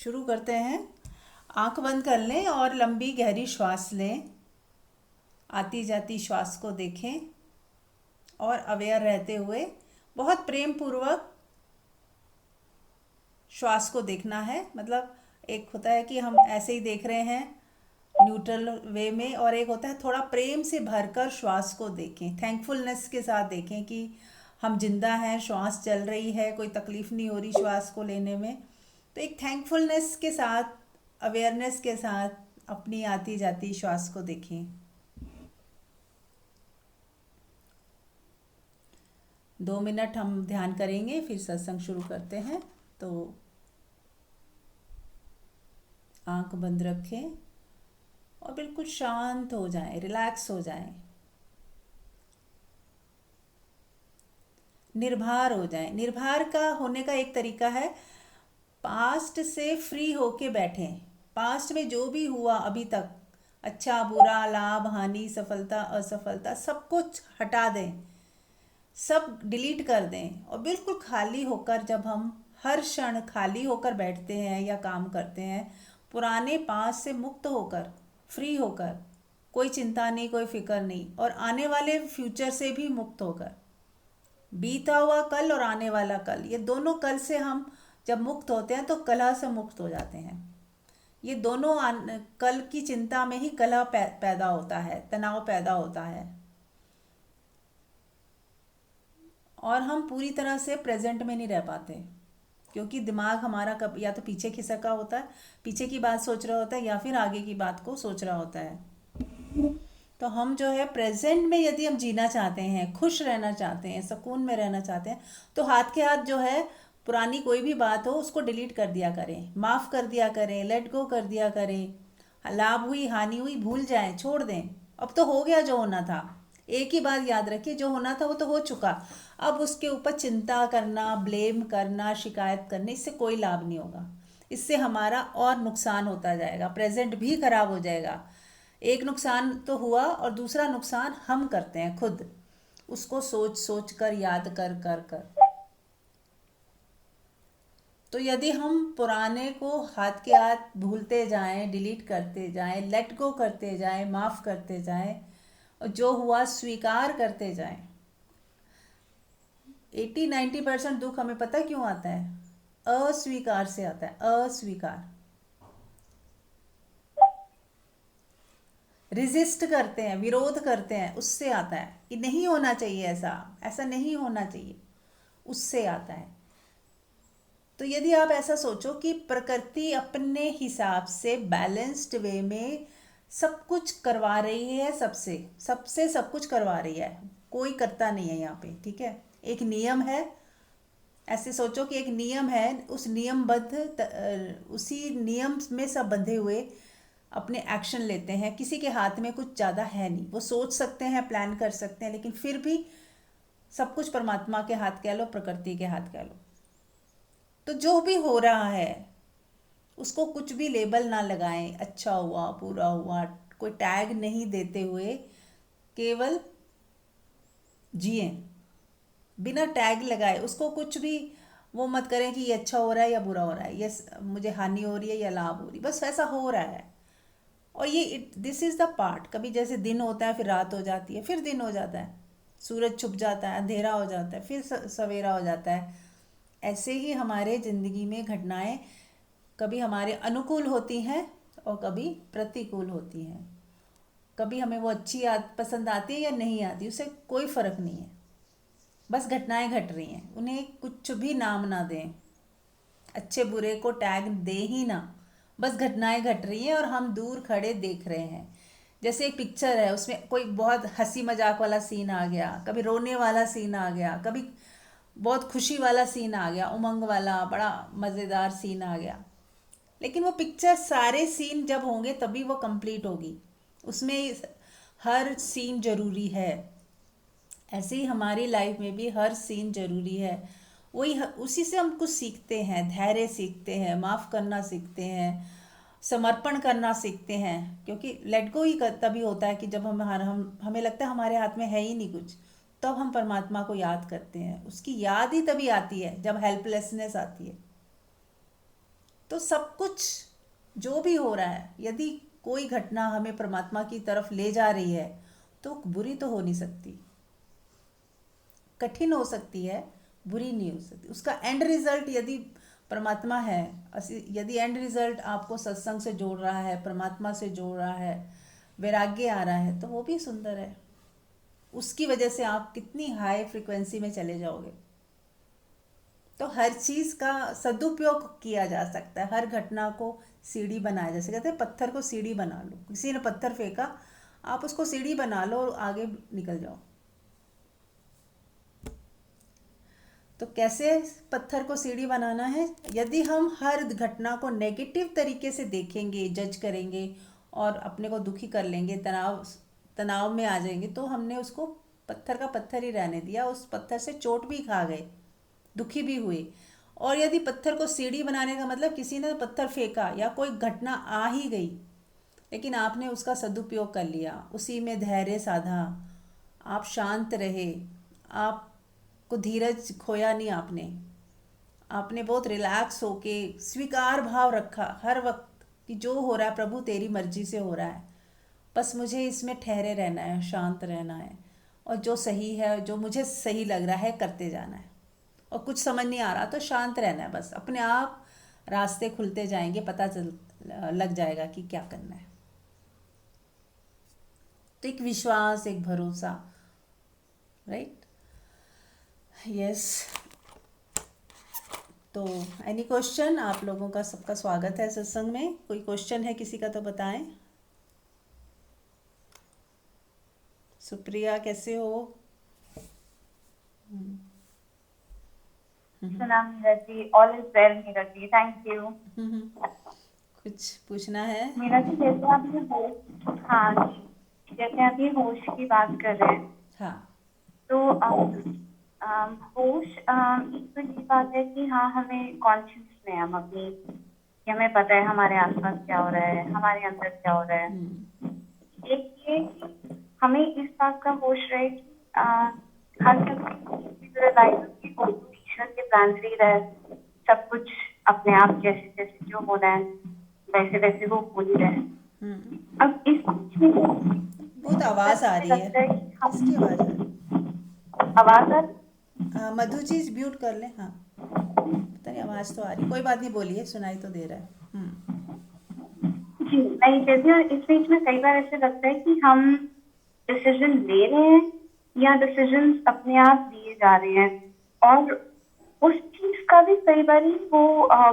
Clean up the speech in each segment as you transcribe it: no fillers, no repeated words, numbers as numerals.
शुरू करते हैं। आंख बंद कर लें और लंबी गहरी श्वास लें। आती जाती श्वास को देखें और अवेयर रहते हुए बहुत प्रेम पूर्वक श्वास को देखना है। मतलब एक होता है कि हम ऐसे ही देख रहे हैं न्यूट्रल वे में, और एक होता है थोड़ा प्रेम से भरकर श्वास को देखें, थैंकफुलनेस के साथ देखें कि हम जिंदा हैं, श्वास चल रही है, कोई तकलीफ नहीं हो रही श्वास को लेने में। तो एक थैंकफुलनेस के साथ, अवेयरनेस के साथ अपनी आती जाती श्वास को देखें। 2 मिनट हम ध्यान करेंगे, फिर सत्संग शुरू करते हैं। तो आंख बंद रखें और बिल्कुल शांत हो जाएं, रिलैक्स हो जाएं, निर्भर हो जाएं। निर्भर का होने का एक तरीका है, पास्ट से फ्री होके बैठें। पास्ट में जो भी हुआ अभी तक, अच्छा बुरा, लाभ हानि, सफलता असफलता, सब कुछ हटा दें, सब डिलीट कर दें और बिल्कुल खाली होकर, जब हम हर क्षण खाली होकर बैठते हैं या काम करते हैं, पुराने पास से मुक्त होकर, फ्री होकर, कोई चिंता नहीं, कोई फिक्र नहीं, और आने वाले फ्यूचर से भी मुक्त होकर, बीता हुआ कल और आने वाला कल, ये दोनों कल से हम जब मुक्त होते हैं तो कलह से मुक्त हो जाते हैं। ये दोनों कल की चिंता में ही कलह पैदा होता है, तनाव पैदा होता है, और हम पूरी तरह से प्रेजेंट में नहीं रह पाते, क्योंकि दिमाग हमारा कब या तो पीछे खिसका होता है, पीछे की बात सोच रहा होता है, या फिर आगे की बात को सोच रहा होता है। तो हम जो है प्रेजेंट में यदि हम जीना चाहते हैं, खुश रहना चाहते हैं, सुकून में रहना चाहते हैं, तो हाथ के हाथ जो है पुरानी कोई भी बात हो उसको डिलीट कर दिया करें, माफ़ कर दिया करें, लेट गो कर दिया करें। लाभ हुई हानि हुई भूल जाएं, छोड़ दें। अब तो हो गया जो होना था। एक ही बात याद रखिए, जो होना था वो तो हो चुका। अब उसके ऊपर चिंता करना, ब्लेम करना, शिकायत करने, इससे कोई लाभ नहीं होगा। इससे हमारा और नुकसान होता जाएगा, प्रेजेंट भी खराब हो जाएगा। एक नुकसान तो हुआ और दूसरा नुकसान हम करते हैं खुद, उसको सोच सोच कर, याद कर कर कर। तो यदि हम पुराने को हाथ के हाथ भूलते जाएं, डिलीट करते जाएं, लेट गो करते जाएं, माफ़ करते जाएं, और जो हुआ स्वीकार करते जाएं। 80-90% दुख हमें पता क्यों आता है? अस्वीकार से आता है, अस्वीकार। रिजिस्ट करते हैं, विरोध करते हैं, उससे आता है कि नहीं होना चाहिए, ऐसा ऐसा नहीं होना चाहिए, उससे आता है। तो यदि आप ऐसा सोचो कि प्रकृति अपने हिसाब से बैलेंस्ड वे में सब कुछ करवा रही है, सबसे सबसे सब कुछ करवा रही है, कोई करता नहीं है यहाँ पे, ठीक है। एक नियम है, ऐसे सोचो कि एक नियम है, उस उसी नियम में सब बंधे हुए अपने एक्शन लेते हैं। किसी के हाथ में कुछ ज़्यादा है नहीं, वो सोच सकते हैं, प्लान कर सकते हैं, लेकिन फिर भी सब कुछ परमात्मा के हाथ कह लो, प्रकृति के हाथ कह लो। तो जो भी हो रहा है उसको कुछ भी लेबल ना लगाएं, अच्छा हुआ बुरा हुआ, कोई टैग नहीं देते हुए केवल जिए, बिना टैग लगाए। उसको कुछ भी वो मत करें कि ये अच्छा हो रहा है या बुरा हो रहा है, ये मुझे हानि हो रही है या लाभ हो रही, बस वैसा हो रहा है। और ये दिस इज़ द पार्ट। कभी जैसे दिन होता है, फिर रात हो जाती है, फिर दिन हो जाता है, सूरज छुप जाता है, अंधेरा हो जाता है, फिर सवेरा हो जाता है। ऐसे ही हमारे ज़िंदगी में घटनाएं कभी हमारे अनुकूल होती हैं और कभी प्रतिकूल होती हैं। कभी हमें वो अच्छी पसंद आती है या नहीं आती, उससे कोई फ़र्क नहीं है, बस घटनाएं घट रही हैं, उन्हें कुछ भी नाम ना दें, अच्छे बुरे को टैग दे ही ना, बस घटनाएं घट रही हैं और हम दूर खड़े देख रहे हैं। जैसे एक पिक्चर है, उसमें कोई बहुत हंसी मजाक वाला सीन आ गया, कभी रोने वाला सीन आ गया, कभी बहुत खुशी वाला सीन आ गया, उमंग वाला बड़ा मज़ेदार सीन आ गया। लेकिन वो पिक्चर, सारे सीन जब होंगे तभी वो कंप्लीट होगी, उसमें हर सीन ज़रूरी है। ऐसे ही हमारी लाइफ में भी हर सीन ज़रूरी है। उसी से हम कुछ सीखते हैं, धैर्य सीखते हैं, माफ़ करना सीखते हैं, समर्पण करना सीखते हैं। क्योंकि लेट गो ही तभी होता है कि जब हमें लगता है हमारे हाथ में है ही नहीं कुछ, तब हम परमात्मा को याद करते हैं। उसकी याद ही तभी आती है जब हेल्पलेसनेस आती है। तो सब कुछ जो भी हो रहा है, यदि कोई घटना हमें परमात्मा की तरफ ले जा रही है तो बुरी तो हो नहीं सकती, कठिन हो सकती है, बुरी नहीं हो सकती। उसका एंड रिजल्ट यदि परमात्मा है, यदि एंड रिजल्ट आपको सत्संग से जोड़ रहा है, परमात्मा से जोड़ रहा है, वैराग्य आ रहा है, तो वो भी सुंदर है। उसकी वजह से आप कितनी हाई फ्रिक्वेंसी में चले जाओगे। तो हर चीज़ का सदुपयोग किया जा सकता है, हर घटना को सीढ़ी बनाया, जैसे कहते हैं पत्थर को सीढ़ी बना लो, किसी ने पत्थर फेंका, आप उसको सीढ़ी बना लो और आगे निकल जाओ। तो कैसे पत्थर को सीढ़ी बनाना है? यदि हम हर घटना को नेगेटिव तरीके से देखेंगे, जज करेंगे और अपने को दुखी कर लेंगे, तनाव में आ जाएंगे, तो हमने उसको पत्थर का पत्थर ही रहने दिया, उस पत्थर से चोट भी खा गए, दुखी भी हुए। और यदि पत्थर को सीढ़ी बनाने का मतलब, किसी ने पत्थर फेंका या कोई घटना आ ही गई, लेकिन आपने उसका सदुपयोग कर लिया, उसी में धैर्य साधा, आप शांत रहे, आपको धीरज खोया नहीं, आपने बहुत रिलैक्स होके स्वीकार भाव रखा हर वक्त कि जो हो रहा है प्रभु तेरी मर्जी से हो रहा है, बस मुझे इसमें ठहरे रहना है, शांत रहना है, और जो सही है, जो मुझे सही लग रहा है करते जाना है। और कुछ समझ नहीं आ रहा तो शांत रहना है, बस अपने आप रास्ते खुलते जाएंगे, पता चल लग जाएगा कि क्या करना है। तो एक विश्वास, एक भरोसा, राइट? यस। तो एनी क्वेश्चन? आप लोगों का सबका स्वागत है सत्संग में। कोई क्वेश्चन है किसी का तो बताएं। सुप्रिया कैसे हो? सलाम Meera ji, all is well Meera ji, thank you. कुछ पूछना है? मीरा जी, जैसे आपने होश, हाँ जी, जैसे आप ये होश की बात कर रहे हैं, हाँ। तो होश एक तो ये बात है कि हाँ, हमें कॉन्शियस में हम अपनी, कि हमें पता है हमारे आसपास क्या हो रहा है, हमारे अंदर क्या हो रहा है। एक ये कि हमें इस बात का होश रहे कि हर लाइफ की ईश्वर के प्लान से ही रहे, सब कुछ अपने आप जैसे जैसे जो होना है वैसे वैसे वो हो ही रहे। अब इस बीच में बहुत आवाज़ आ मुझे रही है। लगता है कि किसकी हम आवाज़ आ रही आवाज आ है? मधु जी म्यूट कर लें। हाँ, पता नहीं, आवाज़ तो आ रही, कोई बात नहीं, बोलिए, सुनाई तो दे रहा है। जी नहीं, जैसे इस बीच में कई बार ऐसे लगता है कि हम डिसीजन ले रहे हैं या डिसीजन अपने आप लिए जा रहे हैं, और उस चीज का भी कई बार वो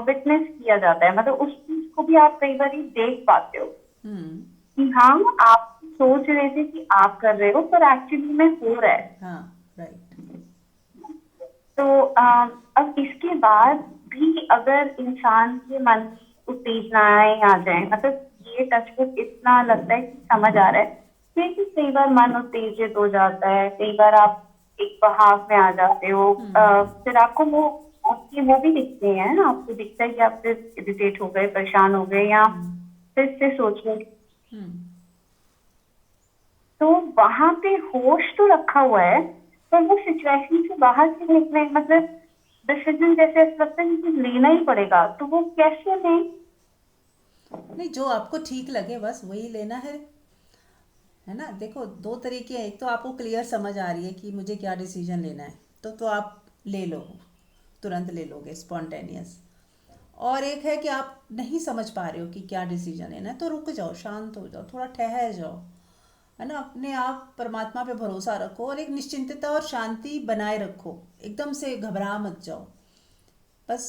विटनेस किया जाता है, मतलब उस चीज को भी आप कई बार देख पाते हो कि हाँ, आप सोच रहे थे कि आप कर रहे हो पर एक्चुअली में हो रहा है। हाँ, राइट। तो अब इसके बाद भी अगर इंसान के मन में उत्तेजनाएं आ जाए, मतलब ये टचवुड इतना लगता है कि समझ आ रहा है, क्योंकि कई बार मन उत्तेजित हो जाता है, कई बार आप एक बहाव में आ जाते हो, फिर आपको वो आपकी वो भी दिखते हैं, आपको दिखता है कि आप फिर इरिटेट हो गए, परेशान हो गए, या फिर से सोच रहे। तो वहां पे होश तो रखा हुआ है, पर वो सिचुएशन से बाहर से निकले, मतलब डिसीजन जैसे ऐसा लगता है कि लेना ही पड़ेगा, तो वो कैसे लें? नहीं, जो आपको ठीक लगे बस वही लेना है ना। देखो, दो तरीके हैं, एक तो आपको क्लियर समझ आ रही है कि मुझे क्या डिसीजन लेना है, तो आप ले लो, तुरंत ले लोगे, स्पॉन्टेनियस। और एक है कि आप नहीं समझ पा रहे हो कि क्या डिसीजन लेना है, तो रुक जाओ, शांत हो जाओ, थोड़ा ठहर जाओ, है ना। अपने आप परमात्मा पे भरोसा रखो और एक निश्चिंतता और शांति बनाए रखो, एकदम से घबरा मत जाओ। बस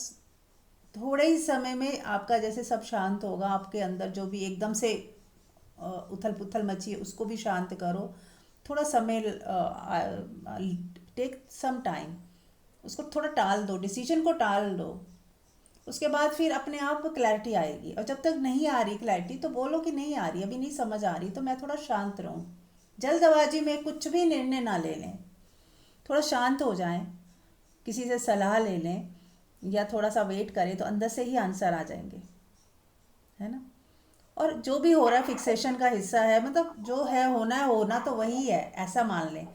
थोड़े ही समय में आपका जैसे सब शांत होगा, आपके अंदर जो भी एकदम से उथल पुथल मची है उसको भी शांत करो। थोड़ा समय, टेक सम टाइम, उसको थोड़ा टाल दो, डिसीजन को टाल दो। उसके बाद फिर अपने आप क्लैरिटी आएगी, और जब तक नहीं आ रही क्लैरिटी तो बोलो कि नहीं आ रही, अभी नहीं समझ आ रही, तो मैं थोड़ा शांत रहूँ। जल्दबाजी में कुछ भी निर्णय ना ले लें, थोड़ा शांत हो जाएं, किसी से सलाह ले लें, या थोड़ा सा वेट करें, तो अंदर से ही आंसर आ जाएंगे, है ना। और जो भी हो रहा है फिक्सेशन का हिस्सा है, मतलब जो है होना तो वही है, ऐसा मान लें।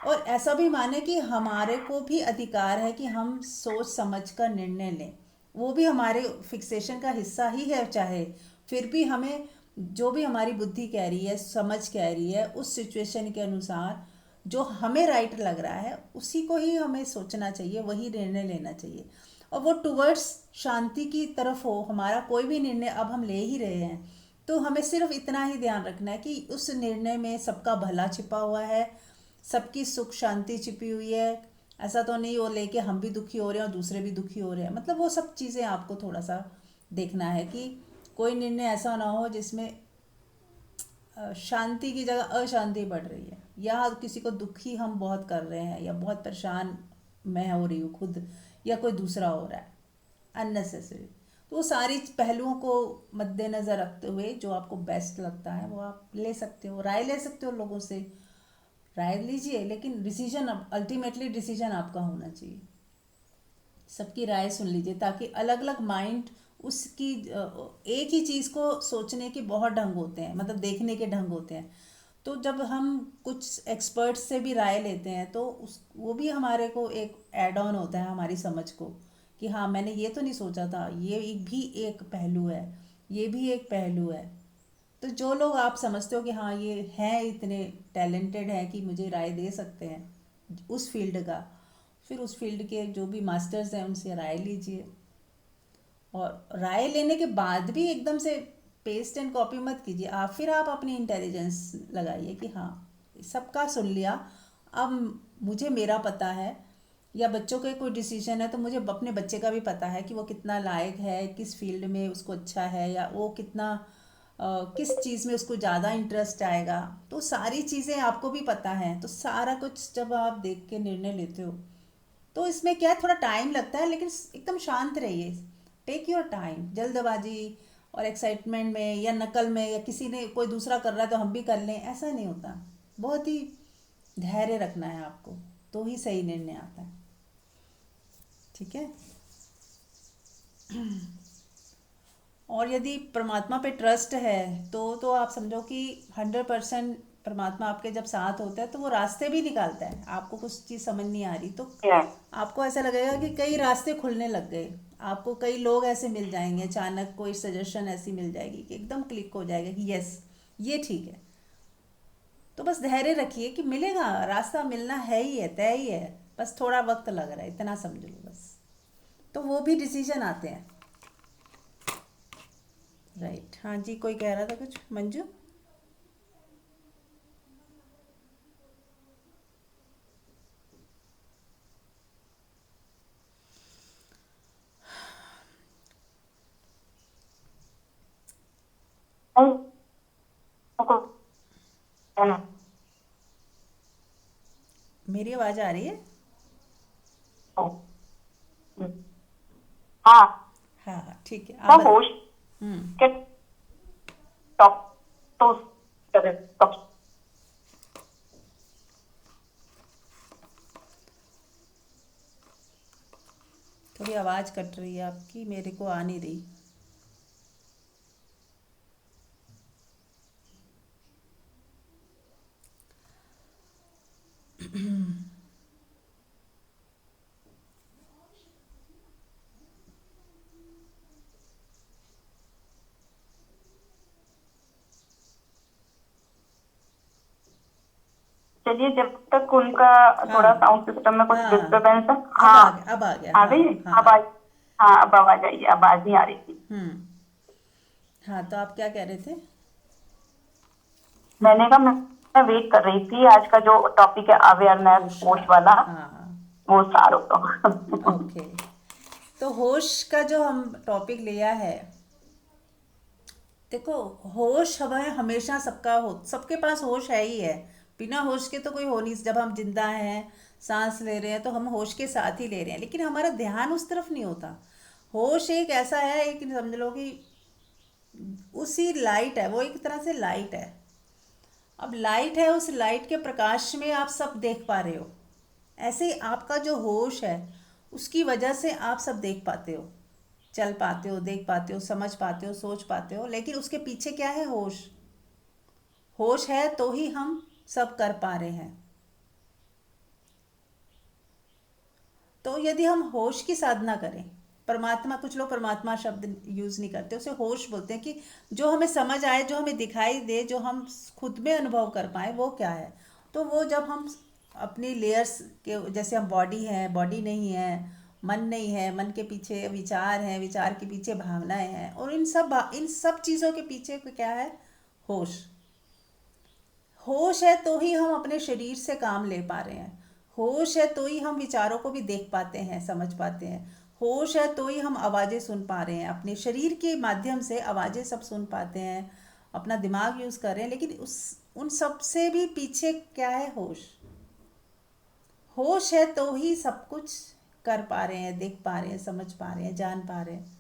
और ऐसा भी माने कि हमारे को भी अधिकार है कि हम सोच समझ कर निर्णय लें, वो भी हमारे फिक्सेशन का हिस्सा ही है, चाहे फिर भी हमें जो भी हमारी बुद्धि कह रही है, समझ कह रही है, उस सिचुएशन के अनुसार जो हमें राइट लग रहा है उसी को ही हमें सोचना चाहिए, वही निर्णय लेना चाहिए। और वो टुवर्ड्स शांति की तरफ हो। हमारा कोई भी निर्णय अब हम ले ही रहे हैं तो हमें सिर्फ इतना ही ध्यान रखना है कि उस निर्णय में सबका भला छिपा हुआ है, सबकी सुख शांति छिपी हुई है। ऐसा तो नहीं वो लेके हम भी दुखी हो रहे हैं और दूसरे भी दुखी हो रहे हैं, मतलब वो सब चीज़ें आपको थोड़ा सा देखना है कि कोई निर्णय ऐसा ना हो जिसमें शांति की जगह अशांति बढ़ रही है, या किसी को दुखी हम बहुत कर रहे हैं, या बहुत परेशान मैं हो रही हूँ खुद, या कोई दूसरा हो रहा है अननेसेसरी। तो वो सारी पहलुओं को मद्देनज़र रखते हुए जो आपको बेस्ट लगता है वो आप ले सकते हो, राय ले सकते हो लोगों से, राय लीजिए, लेकिन डिसीजन अल्टीमेटली डिसीजन आपका होना चाहिए। सबकी राय सुन लीजिए ताकि अलग अलग माइंड उसकी एक ही चीज़ को सोचने के बहुत ढंग होते हैं, मतलब देखने के ढंग होते हैं। तो जब हम कुछ एक्सपर्ट्स से भी राय लेते हैं तो उस वो भी हमारे को एक ऐड ऑन होता है हमारी समझ को, कि हाँ मैंने ये तो नहीं सोचा था, ये भी एक पहलू है, ये भी एक पहलू है। तो जो लोग आप समझते हो कि हाँ ये हैं इतने टैलेंटेड हैं कि मुझे राय दे सकते हैं उस फील्ड का, फिर उस फील्ड के जो भी मास्टर्स हैं उनसे राय लीजिए। और राय लेने के बाद भी एकदम से पेस्ट एंड कॉपी मत कीजिए, आप फिर आप अपनी इंटेलिजेंस लगाइए कि हाँ सबका सुन लिया, अब मुझे मेरा पता है, या बच्चों के कोई डिसीजन है तो मुझे अपने बच्चे का भी पता है कि वो कितना लायक है, किस फील्ड में उसको अच्छा है, या वो कितना किस चीज़ में उसको ज़्यादा इंटरेस्ट आएगा। तो सारी चीज़ें आपको भी पता हैं, तो सारा कुछ जब आप देख के निर्णय लेते हो तो इसमें क्या है, थोड़ा टाइम लगता है, लेकिन एकदम शांत रहिए, टेक योर टाइम। जल्दबाजी और एक्साइटमेंट में या नकल में, या किसी ने कोई दूसरा कर रहा है तो हम भी कर लें, ऐसा नहीं होता। बहुत ही धैर्य रखना है आपको, तो ही सही निर्णय आता है। ठीक है। और यदि परमात्मा पे ट्रस्ट है तो आप समझो कि 100% परमात्मा आपके जब साथ होता है तो वो रास्ते भी निकालता है। आपको कुछ चीज़ समझ नहीं आ रही तो यस। आपको ऐसा लगेगा कि कई रास्ते खुलने लग गए, आपको कई लोग ऐसे मिल जाएंगे, अचानक कोई सजेशन ऐसी मिल जाएगी कि एकदम क्लिक हो जाएगा कि यस ये ठीक है। तो बस धैर्य रखिए कि मिलेगा, रास्ता मिलना है ही है, तय ही है, बस थोड़ा वक्त लग रहा है, इतना समझ लो बस। तो वो भी डिसीजन आते हैं। राइट। हाँ जी, कोई कह रहा था कुछ, मंजू? मेरी आवाज़ आ रही है? हाँ। हाँ हाँ ठीक है, तो होश हम्म। के टॉप तो टॉप। थोड़ी आवाज़ कट रही है आपकी, मेरे को आ नहीं रही। चलिए, जब तक उनका थोड़ा हाँ साउंड सिस्टम में कुछ हाँ, डिस्टरबेंस है। अब हाँ, आ गया, अब आ गया, आ हाँ गई हाँ आवाज। हाँ, अब आवाज आई, आवाज नहीं आ रही थी। हम्म। हाँ तो आप क्या कह रहे थे? मैंने कहा मैं वेट कर रही थी, आज का जो टॉपिक है अवेयरनेस होश का, होश वाला, हाँ हाँ। वो सारों का। ओके, तो होश का जो हम टॉपिक लिया है, देखो होश हमें हमेशा सबका हो, सबके पास होश है ही है। बिना होश के तो कोई हो नहीं। जब हम जिंदा हैं, सांस ले रहे हैं, तो हम होश के साथ ही ले रहे हैं, लेकिन हमारा ध्यान उस तरफ नहीं होता। होश एक ऐसा है, एक समझ लो कि उसी लाइट है, वो एक तरह से लाइट है। अब लाइट है, उस लाइट के प्रकाश में आप सब देख पा रहे हो। ऐसे ही आपका जो होश है उसकी वजह से आप सब देख पाते हो, चल पाते हो, देख पाते हो, समझ पाते हो, सोच पाते हो। लेकिन उसके पीछे क्या है? होश। होश है तो ही हम सब कर पा रहे हैं। तो यदि हम होश की साधना करें, परमात्मा, कुछ लोग परमात्मा शब्द यूज़ नहीं करते, उसे होश बोलते हैं, कि जो हमें समझ आए, जो हमें दिखाई दे, जो हम खुद में अनुभव कर पाए, वो क्या है। तो वो जब हम अपनी लेयर्स के, जैसे हम बॉडी है, बॉडी नहीं है, मन नहीं है, मन के पीछे विचार हैं, विचार के पीछे भावनाएं हैं, और इन सब चीज़ों के पीछे क्या है, होश। होश है तो ही हम अपने शरीर से काम ले पा रहे हैं। होश है तो ही हम विचारों को भी देख पाते हैं, समझ पाते हैं। होश है तो ही हम आवाज़ें सुन पा रहे हैं, अपने शरीर के माध्यम से आवाज़ें सब सुन पाते हैं, अपना दिमाग यूज़ कर रहे हैं। लेकिन उन सब से भी पीछे क्या है, होश। होश है तो ही सब कुछ कर पा रहे हैं, देख पा रहे हैं, समझ पा रहे हैं, जान पा रहे हैं।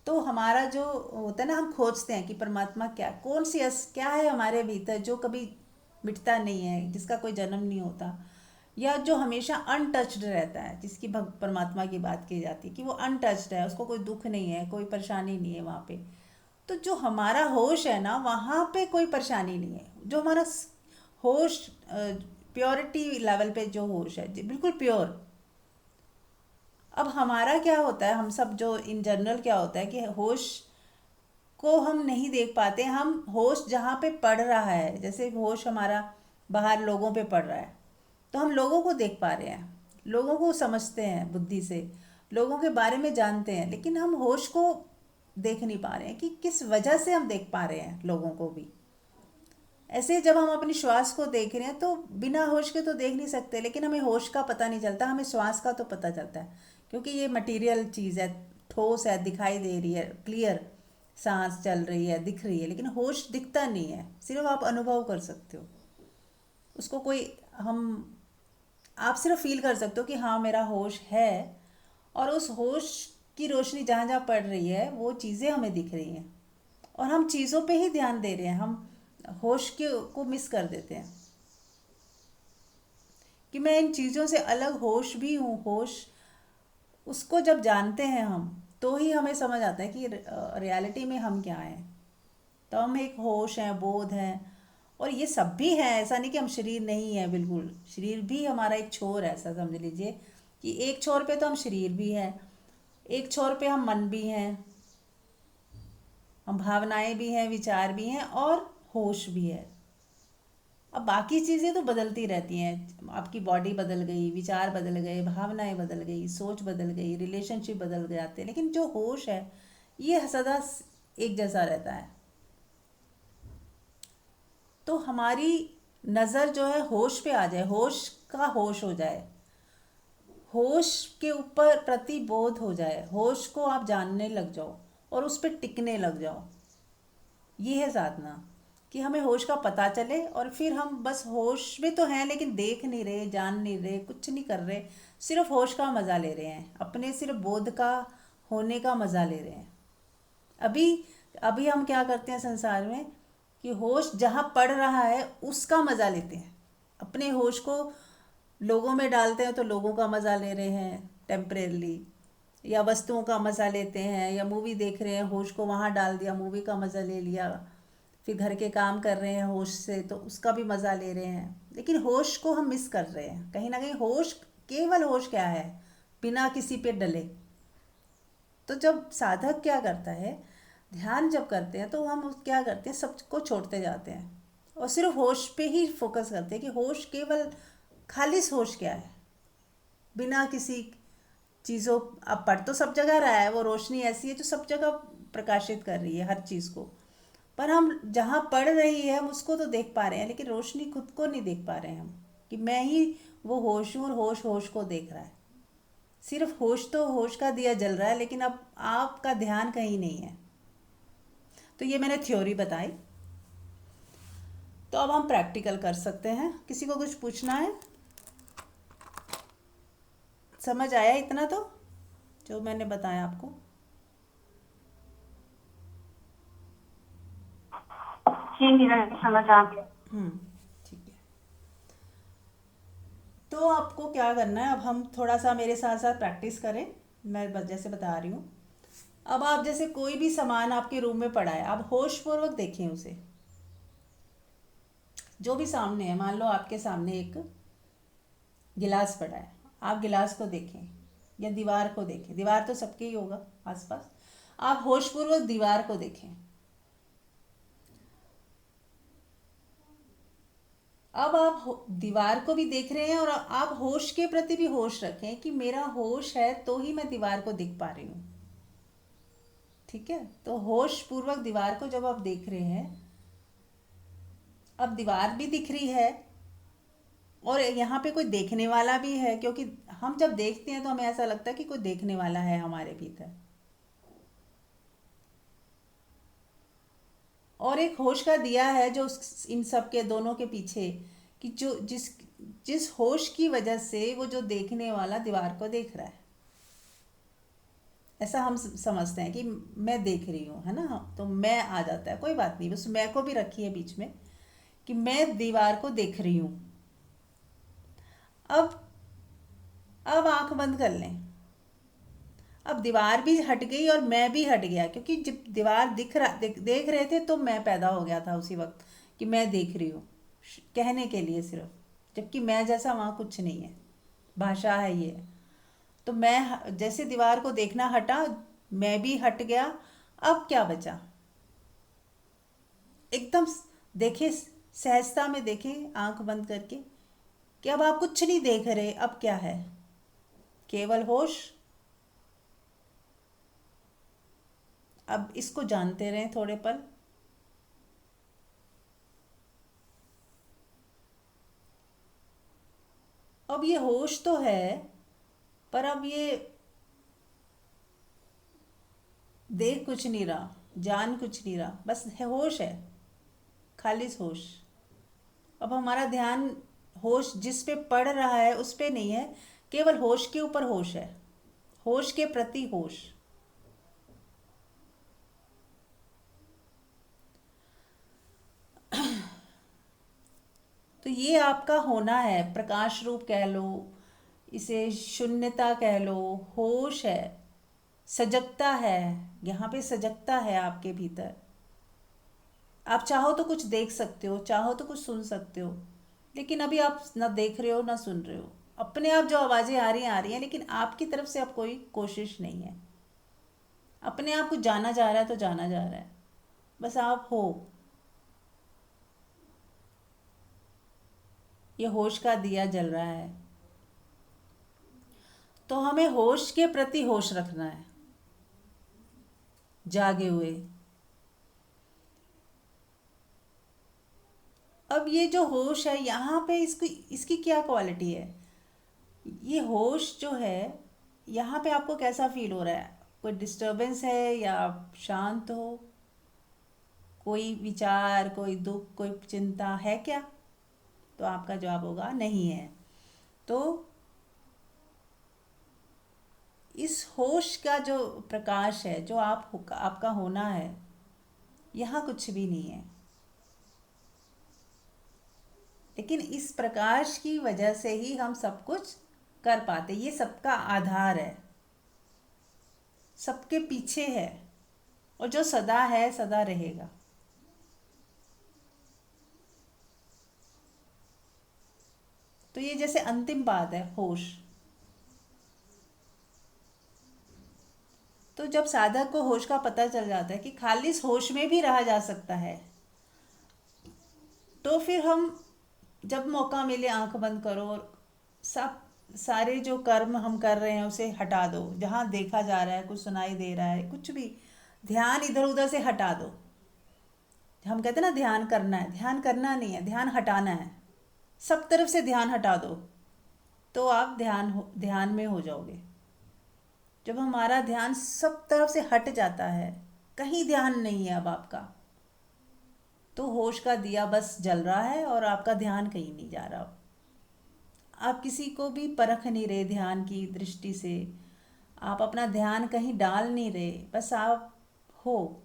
तो हमारा जो होता है ना, हम खोजते हैं कि परमात्मा क्या, कौन सी क्या है हमारे भीतर जो कभी मिटता नहीं है, जिसका कोई जन्म नहीं होता, या जो हमेशा अनटच्ड रहता है, जिसकी परमात्मा की बात की जाती है कि वो अनटच्ड है, उसको कोई दुख नहीं है, कोई परेशानी नहीं है वहाँ पे। तो जो हमारा होश है ना, वहाँ पे कोई परेशानी नहीं है। जो हमारा होश, प्योरिटी लेवल पे जो होश है, बिल्कुल प्योर। अब हमारा क्या होता है, हम सब जो इन जनरल क्या होता है कि होश को हम नहीं देख पाते। हम होश जहाँ पे पड़ रहा है, जैसे होश हमारा बाहर लोगों पे पड़ रहा है, तो हम लोगों को देख पा रहे हैं, लोगों को समझते हैं बुद्धि से, लोगों के बारे में जानते हैं, लेकिन हम होश को देख नहीं पा रहे हैं कि किस वजह से हम देख पा रहे हैं लोगों को भी। ऐसे जब हम अपनी श्वास को देख रहे हैं तो बिना होश के तो देख नहीं सकते, लेकिन हमें होश का पता नहीं चलता, हमें श्वास का तो पता चलता है, क्योंकि ये मटेरियल चीज़ है, ठोस है, दिखाई दे रही है, क्लियर सांस चल रही है, दिख रही है, लेकिन होश दिखता नहीं है, सिर्फ आप अनुभव कर सकते हो उसको। कोई हम आप सिर्फ फील कर सकते हो कि हाँ मेरा होश है, और उस होश की रोशनी जहाँ जहाँ पड़ रही है वो चीज़ें हमें दिख रही हैं, और हम चीज़ों पे ही ध्यान दे रहे हैं, हम होश के को मिस कर देते हैं कि मैं इन चीज़ों से अलग होश भी हूँ। होश उसको जब जानते हैं हम, तो ही हमें समझ आता है कि रियलिटी में हम क्या हैं। तो हम एक होश हैं, बोध हैं, और ये सब भी हैं। ऐसा नहीं कि हम शरीर नहीं है, बिल्कुल शरीर भी हमारा एक छोर है। ऐसा समझ लीजिए कि एक छोर पे तो हम शरीर भी हैं, एक छोर पे हम मन भी हैं, हम भावनाएं भी हैं, विचार भी हैं, और होश भी है। अब बाकी चीज़ें तो बदलती रहती हैं, आपकी बॉडी बदल गई, विचार बदल गए, भावनाएं बदल गई, सोच बदल गई, रिलेशनशिप बदल जाते हैं, लेकिन जो होश है ये सदा एक जैसा रहता है। तो हमारी नज़र जो है होश पे आ जाए, होश का होश हो जाए, होश के ऊपर प्रतिबोध हो जाए, होश को आप जानने लग जाओ और उस पर टिकने लग जाओ। ये है साधना, कि हमें होश का पता चले, और फिर हम बस होश में तो हैं लेकिन देख नहीं रहे, जान नहीं रहे, कुछ नहीं कर रहे, सिर्फ होश का मज़ा ले रहे हैं, अपने सिर्फ बोध का होने का मज़ा ले रहे हैं। अभी अभी हम क्या करते हैं संसार में कि होश जहाँ पड़ रहा है उसका मज़ा लेते हैं, अपने होश को लोगों में डालते हैं तो लोगों का मज़ा ले रहे हैं टेम्परेरली, या वस्तुओं का मज़ा लेते हैं, या मूवी देख रहे हैं, होश को वहाँ डाल दिया, मूवी का मज़ा ले लिया, फिर घर के काम कर रहे हैं होश से तो उसका भी मज़ा ले रहे हैं, लेकिन होश को हम मिस कर रहे हैं कहीं ना कहीं। होश, केवल होश क्या है, बिना किसी पे डले। तो जब साधक क्या करता है, ध्यान जब करते हैं तो हम क्या करते हैं, सबको छोड़ते जाते हैं और सिर्फ होश पे ही फोकस करते हैं कि होश केवल खालिस होश क्या है, बिना किसी चीज़ों। अब पढ़ तो सब जगह रहा है, वो रोशनी ऐसी है जो सब जगह प्रकाशित कर रही है हर चीज़ को, पर हम जहाँ पढ़ रही है हम उसको तो देख पा रहे हैं, लेकिन रोशनी खुद को नहीं देख पा रहे हैं हम, कि मैं ही वो होश हूँ और होश होश को देख रहा है। सिर्फ होश तो होश का दिया जल रहा है, लेकिन अब आपका ध्यान कहीं नहीं है। तो ये मैंने थ्योरी बताई, तो अब हम प्रैक्टिकल कर सकते हैं। किसी को कुछ पूछना है? समझ आया इतना तो जो मैंने बताया आपको? जी निरंतर समझ आ गया। ठीक है। तो आपको क्या करना है, अब हम थोड़ा सा मेरे साथ साथ प्रैक्टिस करें। मैं जैसे बता रही हूँ, अब आप जैसे कोई भी सामान आपके रूम में पड़ा है, आप होशपूर्वक देखें उसे, जो भी सामने है। मान लो आपके सामने एक गिलास पड़ा है, आप गिलास को देखें, या दीवार को देखें, दीवार तो सबके ही होगा आसपास, आप होशपूर्वक दीवार को देखें। अब आप दीवार को भी देख रहे हैं और आप होश के प्रति भी होश रखें कि मेरा होश है तो ही मैं दीवार को देख पा रही हूँ। ठीक है, तो होश पूर्वक दीवार को जब आप देख रहे हैं, अब दीवार भी दिख रही है और यहाँ पे कोई देखने वाला भी है, क्योंकि हम जब देखते हैं तो हमें ऐसा लगता है कि कोई देखने वाला है हमारे भीतर। और एक होश का दिया है जो इन सब के दोनों के पीछे, कि जो जिस जिस होश की वजह से वो जो देखने वाला दीवार को देख रहा है, ऐसा हम समझते हैं कि मैं देख रही हूँ, है ना, तो मैं आ जाता है, कोई बात नहीं, बस मैं को भी रखी है बीच में कि मैं दीवार को देख रही हूँ। अब आंख बंद कर लें। अब दीवार भी हट गई और मैं भी हट गया, क्योंकि जब दीवार देख रहे थे तो मैं पैदा हो गया था उसी वक्त कि मैं देख रही हूँ, कहने के लिए सिर्फ, जबकि मैं जैसा वहाँ कुछ नहीं है, भाषा है ये। तो मैं जैसे दीवार को देखना हटा, मैं भी हट गया। अब क्या बचा? एकदम देखें, सहजता में देखें आंख बंद करके कि अब आप कुछ नहीं देख रहे, अब क्या है? केवल होश। अब इसको जानते रहें थोड़े पल। अब ये होश तो है, पर अब ये देख कुछ नहीं रहा, जान कुछ नहीं रहा, बस है, होश है, खालिस होश। अब हमारा ध्यान होश जिस पे पड़ रहा है उस पे नहीं है, केवल होश के ऊपर होश है, होश के प्रति होश। तो ये आपका होना है, प्रकाश रूप कह लो, इसे शून्यता कह लो, होश है, सजगता है, यहाँ पे सजगता है आपके भीतर। आप चाहो तो कुछ देख सकते हो, चाहो तो कुछ सुन सकते हो, लेकिन अभी आप ना देख रहे हो ना सुन रहे हो। अपने आप जो आवाज़ें आ रही हैं, लेकिन आपकी तरफ से अब कोई कोशिश नहीं है। अपने आप को जाना जा रहा है तो जाना जा रहा है, बस आप हो। ये होश का दिया जल रहा है, तो हमें होश के प्रति होश रखना है, जागे हुए। अब ये जो होश है यहाँ पे, इसकी क्या क्वालिटी है? ये होश जो है यहाँ पे आपको कैसा फील हो रहा है? कोई डिस्टरबेंस है या आप शांत हो? कोई विचार, कोई दुख, कोई चिंता है क्या? तो आपका जवाब होगा नहीं है। तो इस होश का जो प्रकाश है, जो आपका होना है, यहाँ कुछ भी नहीं है, लेकिन इस प्रकाश की वजह से ही हम सब कुछ कर पाते। ये सबका आधार है, सबके पीछे है, और जो सदा है सदा रहेगा। तो ये जैसे अंतिम बात है, होश। तो जब साधक को होश का पता चल जाता है कि खालिस होश में भी रहा जा सकता है, तो फिर हम जब मौका मिले आंख बंद करो और सब सारे जो कर्म हम कर रहे हैं उसे हटा दो। जहाँ देखा जा रहा है, कुछ सुनाई दे रहा है, कुछ भी, ध्यान इधर उधर से हटा दो। हम कहते हैं ना ध्यान करना है, ध्यान करना नहीं है, ध्यान हटाना है। सब तरफ से ध्यान हटा दो तो आप ध्यान में हो जाओगे। जब हमारा ध्यान सब तरफ से हट जाता है, कहीं ध्यान नहीं है अब आपका, तो होश का दिया बस जल रहा है और आपका ध्यान कहीं नहीं जा रहा। आप किसी को भी परख नहीं रहे ध्यान की दृष्टि से, आप अपना ध्यान कहीं डाल नहीं रहे, बस आप हो।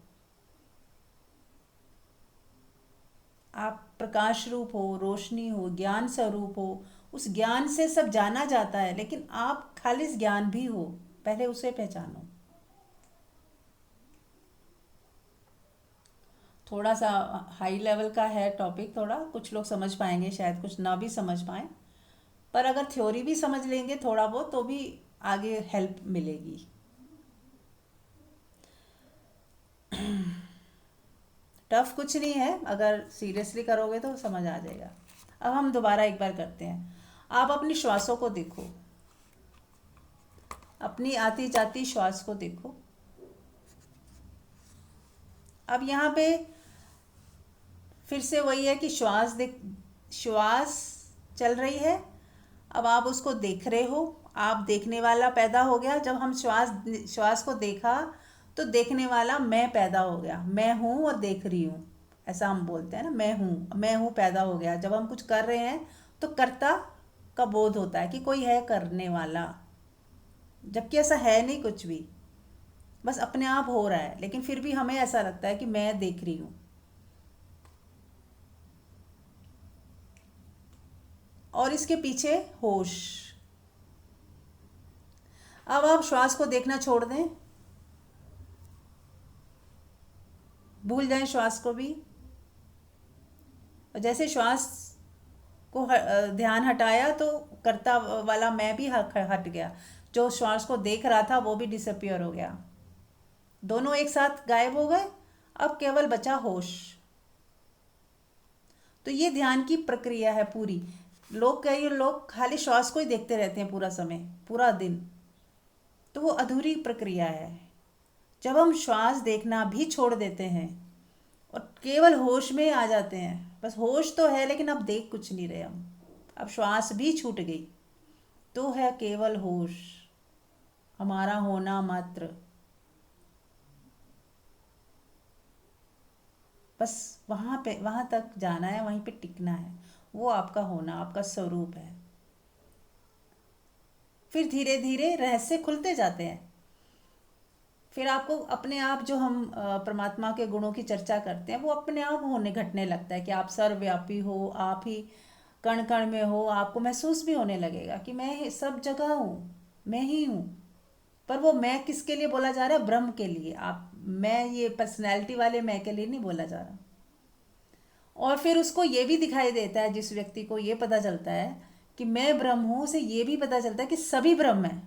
आप प्रकाश रूप हो, रोशनी हो, ज्ञान स्वरूप हो। उस ज्ञान से सब जाना जाता है, लेकिन आप खालिस ज्ञान भी हो, पहले उसे पहचानो। थोड़ा सा हाई लेवल का है टॉपिक, थोड़ा कुछ लोग समझ पाएंगे, शायद कुछ ना भी समझ पाएँ, पर अगर थ्योरी भी समझ लेंगे थोड़ा बहुत तो भी आगे हेल्प मिलेगी। टफ कुछ नहीं है, अगर सीरियसली करोगे तो समझ आ जाएगा। अब हम दोबारा एक बार करते हैं। आप अपनी श्वासों को देखो, अपनी आती जाती श्वास को देखो। अब यहाँ पे फिर से वही है कि श्वास चल रही है, अब आप उसको देख रहे हो। आप देखने वाला पैदा हो गया। जब हम श्वास को देखा तो देखने वाला मैं पैदा हो गया। मैं हूँ और देख रही हूँ, ऐसा हम बोलते हैं ना, मैं हूँ पैदा हो गया। जब हम कुछ कर रहे हैं तो कर्ता का बोध होता है कि कोई है करने वाला, जबकि ऐसा है नहीं कुछ भी, बस अपने आप हो रहा है। लेकिन फिर भी हमें ऐसा लगता है कि मैं देख रही हूँ। और इसके पीछे होश। अब आप श्वास को देखना छोड़ दें, भूल जाएं श्वास को भी। और जैसे श्वास को ध्यान हटाया तो कर्ता वाला मैं भी हट गया। जो श्वास को देख रहा था वो भी डिसअपियर हो गया, दोनों एक साथ गायब हो गए। अब केवल बचा होश। तो ये ध्यान की प्रक्रिया है पूरी। कई लोग खाली श्वास को ही देखते रहते हैं पूरा समय, पूरा दिन, तो वो अधूरी प्रक्रिया है। जब हम श्वास देखना भी छोड़ देते हैं और केवल होश में आ जाते हैं, बस होश तो है लेकिन अब देख कुछ नहीं रहे हम, अब श्वास भी छूट गई, तो है केवल होश, हमारा होना मात्र। बस वहाँ तक जाना है, वहीं पे टिकना है। वो आपका होना, आपका स्वरूप है। फिर धीरे धीरे रहस्य खुलते जाते हैं। फिर आपको अपने आप, जो हम परमात्मा के गुणों की चर्चा करते हैं, वो अपने आप होने घटने लगता है कि आप सर्वव्यापी हो, आप ही कण कण में हो। आपको महसूस भी होने लगेगा कि मैं सब जगह हूँ, मैं ही हूँ। पर वो मैं किसके लिए बोला जा रहा है? ब्रह्म के लिए। आप मैं, ये पर्सनैलिटी वाले मैं के लिए नहीं बोला जा रहा। और फिर उसको ये भी दिखाई देता है, जिस व्यक्ति को ये पता चलता है कि मैं ब्रह्म हूँ, उसे ये भी पता चलता है कि सभी ब्रह्म है।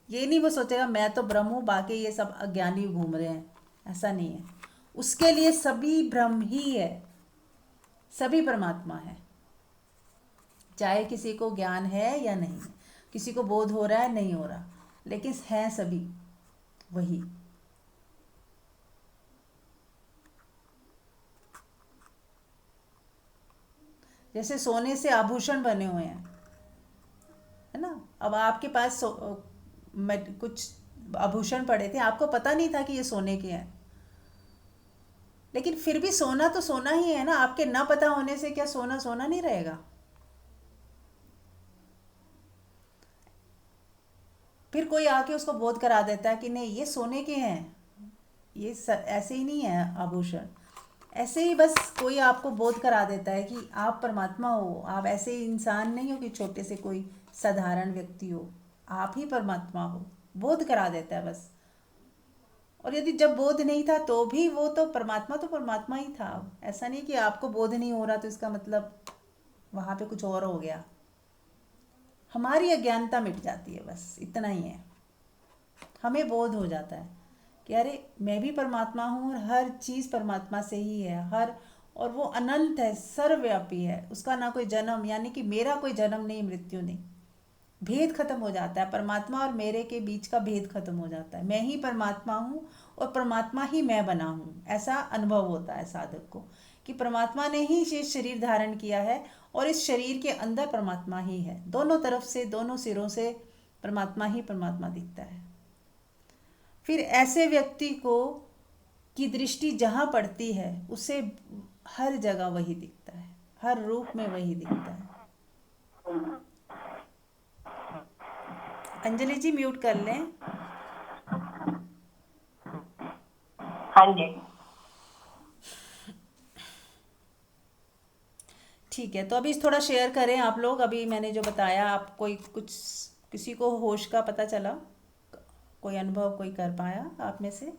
ये नहीं वो सोचेगा मैं तो ब्रह्म हूँ, बाकी ये सब अज्ञानी घूम रहे हैं, ऐसा नहीं है। उसके लिए सभी ब्रह्म ही है, सभी परमात्मा है। चाहे किसी को ज्ञान है या नहीं, किसी को बोध हो रहा है नहीं हो रहा, लेकिन है सभी वही। जैसे सोने से आभूषण बने हुए हैं, है ना। अब आपके पास कुछ आभूषण पड़े थे, आपको पता नहीं था कि ये सोने के हैं, लेकिन फिर भी सोना तो सोना ही है ना। आपके ना पता होने से क्या सोना सोना नहीं रहेगा? फिर कोई आके उसको बोध करा देता है कि नहीं ये सोने के हैं, ये ऐसे ही नहीं है आभूषण। ऐसे ही बस कोई आपको बोध करा देता है कि आप परमात्मा हो। आप ऐसे ही इंसान नहीं हो कि छोटे से कोई साधारण व्यक्ति हो, आप ही परमात्मा हो, बोध करा देता है बस। और यदि जब बोध नहीं था तो भी वो तो परमात्मा ही था। ऐसा नहीं कि आपको बोध नहीं हो रहा तो इसका मतलब वहाँ पे कुछ और हो गया। हमारी अज्ञानता मिट जाती है, बस इतना ही है। हमें बोध हो जाता है कि अरे मैं भी परमात्मा हूँ और हर चीज़ परमात्मा से ही है। और वो अनंत है, सर्वव्यापी है, उसका ना कोई जन्म, यानी कि मेरा कोई जन्म नहीं, मृत्यु नहीं। भेद खत्म हो जाता है, परमात्मा और मेरे के बीच का भेद खत्म हो जाता है। मैं ही परमात्मा हूँ और परमात्मा ही मैं बना हूँ, ऐसा अनुभव होता है साधक को कि परमात्मा ने ही ये शरीर धारण किया है और इस शरीर के अंदर परमात्मा ही है। दोनों तरफ से, दोनों सिरों से परमात्मा ही परमात्मा दिखता है। फिर ऐसे व्यक्ति को की दृष्टि जहाँ पड़ती है, उसे हर जगह वही दिखता है, हर रूप में वही दिखता है। अंजलि जी म्यूट कर लें। हाँ जी। ठीक है, तो अभी थोड़ा शेयर करें आप लोग। अभी मैंने जो बताया, आप कोई कुछ, किसी को होश का पता चला, कोई अनुभव कोई कर पाया आप में से?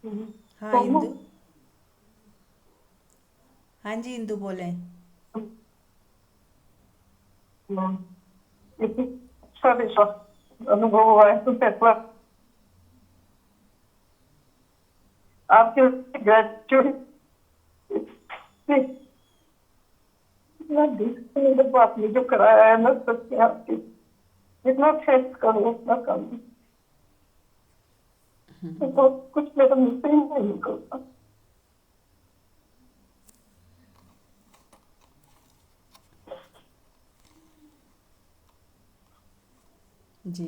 हाँ तो इंदु। हाँ जी इंदु बोले। एक अच्छा विश्वास अनुभव हुआ है तो फैसला आपके ग्रेजुएट इतना डिस्कनेक्ट आपने जो कराया है ना, सच में आपकी जितना फेस करो उतना कम है। तो बहुत कुछ मेरा मिसिंग नहीं निकलता। जी।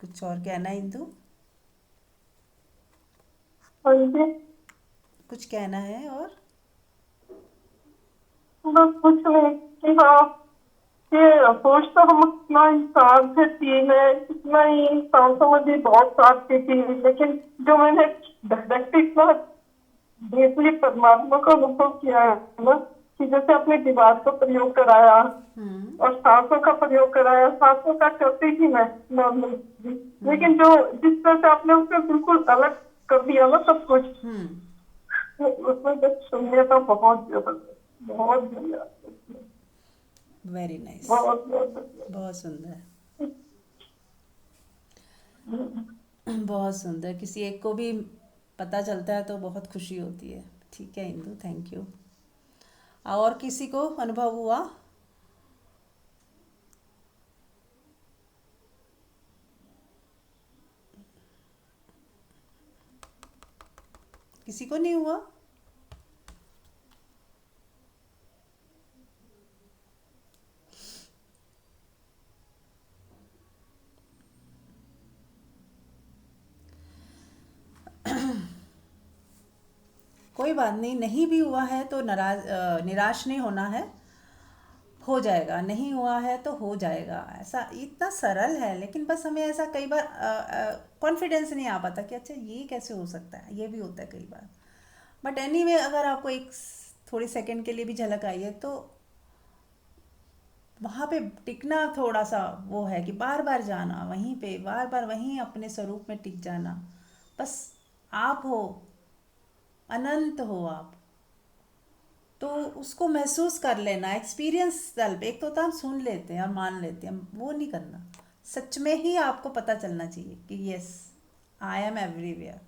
कुछ और कहना है इंदु? और ये कुछ कहना है और? बस कुछ नहीं कि हाँ, ये अफसोस तो हम इतना इंसान से थी, मैं इतना ही इंसान समझी, बहुत साथ की थी, लेकिन जो मैंने डायरेक्टली इतना डीपली परमात्मा का अनुभव किया है ना, कि जैसे अपने दिमाग का प्रयोग कराया हम्म। और सांसों का प्रयोग कराया। सांसों का करती थी मैं नॉर्मली, लेकिन जो जिस तरह से आपने उससे बिल्कुल अलग कर दिया ना सब कुछ, हम्म। उसमें बस सुनने का बहुत जबरदस्त, बहुत बढ़िया, वेरी नाइस। बहुत बहुत बढ़िया। बहुत सुंदर। बहुत सुंदर। किसी एक को भी पता चलता है तो बहुत खुशी होती है। ठीक है इंदु, थैंक यू। और किसी को अनुभव हुआ? किसी को नहीं हुआ? कोई बात नहीं, नहीं भी हुआ है तो निराश नहीं होना है। हो जाएगा, नहीं हुआ है तो हो जाएगा। ऐसा इतना सरल है, लेकिन बस हमें ऐसा कई बार कॉन्फिडेंस नहीं आ पाता कि अच्छा ये कैसे हो सकता है। ये भी होता है कई बार। बट एनीवे, अगर आपको एक थोड़ी सेकंड के लिए भी झलक आई है तो वहाँ पे टिकना थोड़ा सा वो है कि बार बार जाना वहीं पे, बार बार वहीं अपने स्वरूप में टिक जाना। बस आप हो, अनंत हो आप। तो उसको महसूस कर लेना, एक्सपीरियंस सेल्फ। एक तो होता है हम सुन लेते हैं और मान लेते हैं, वो नहीं करना। सच में ही आपको पता चलना चाहिए कि यस, आई एम एवरीवेयर।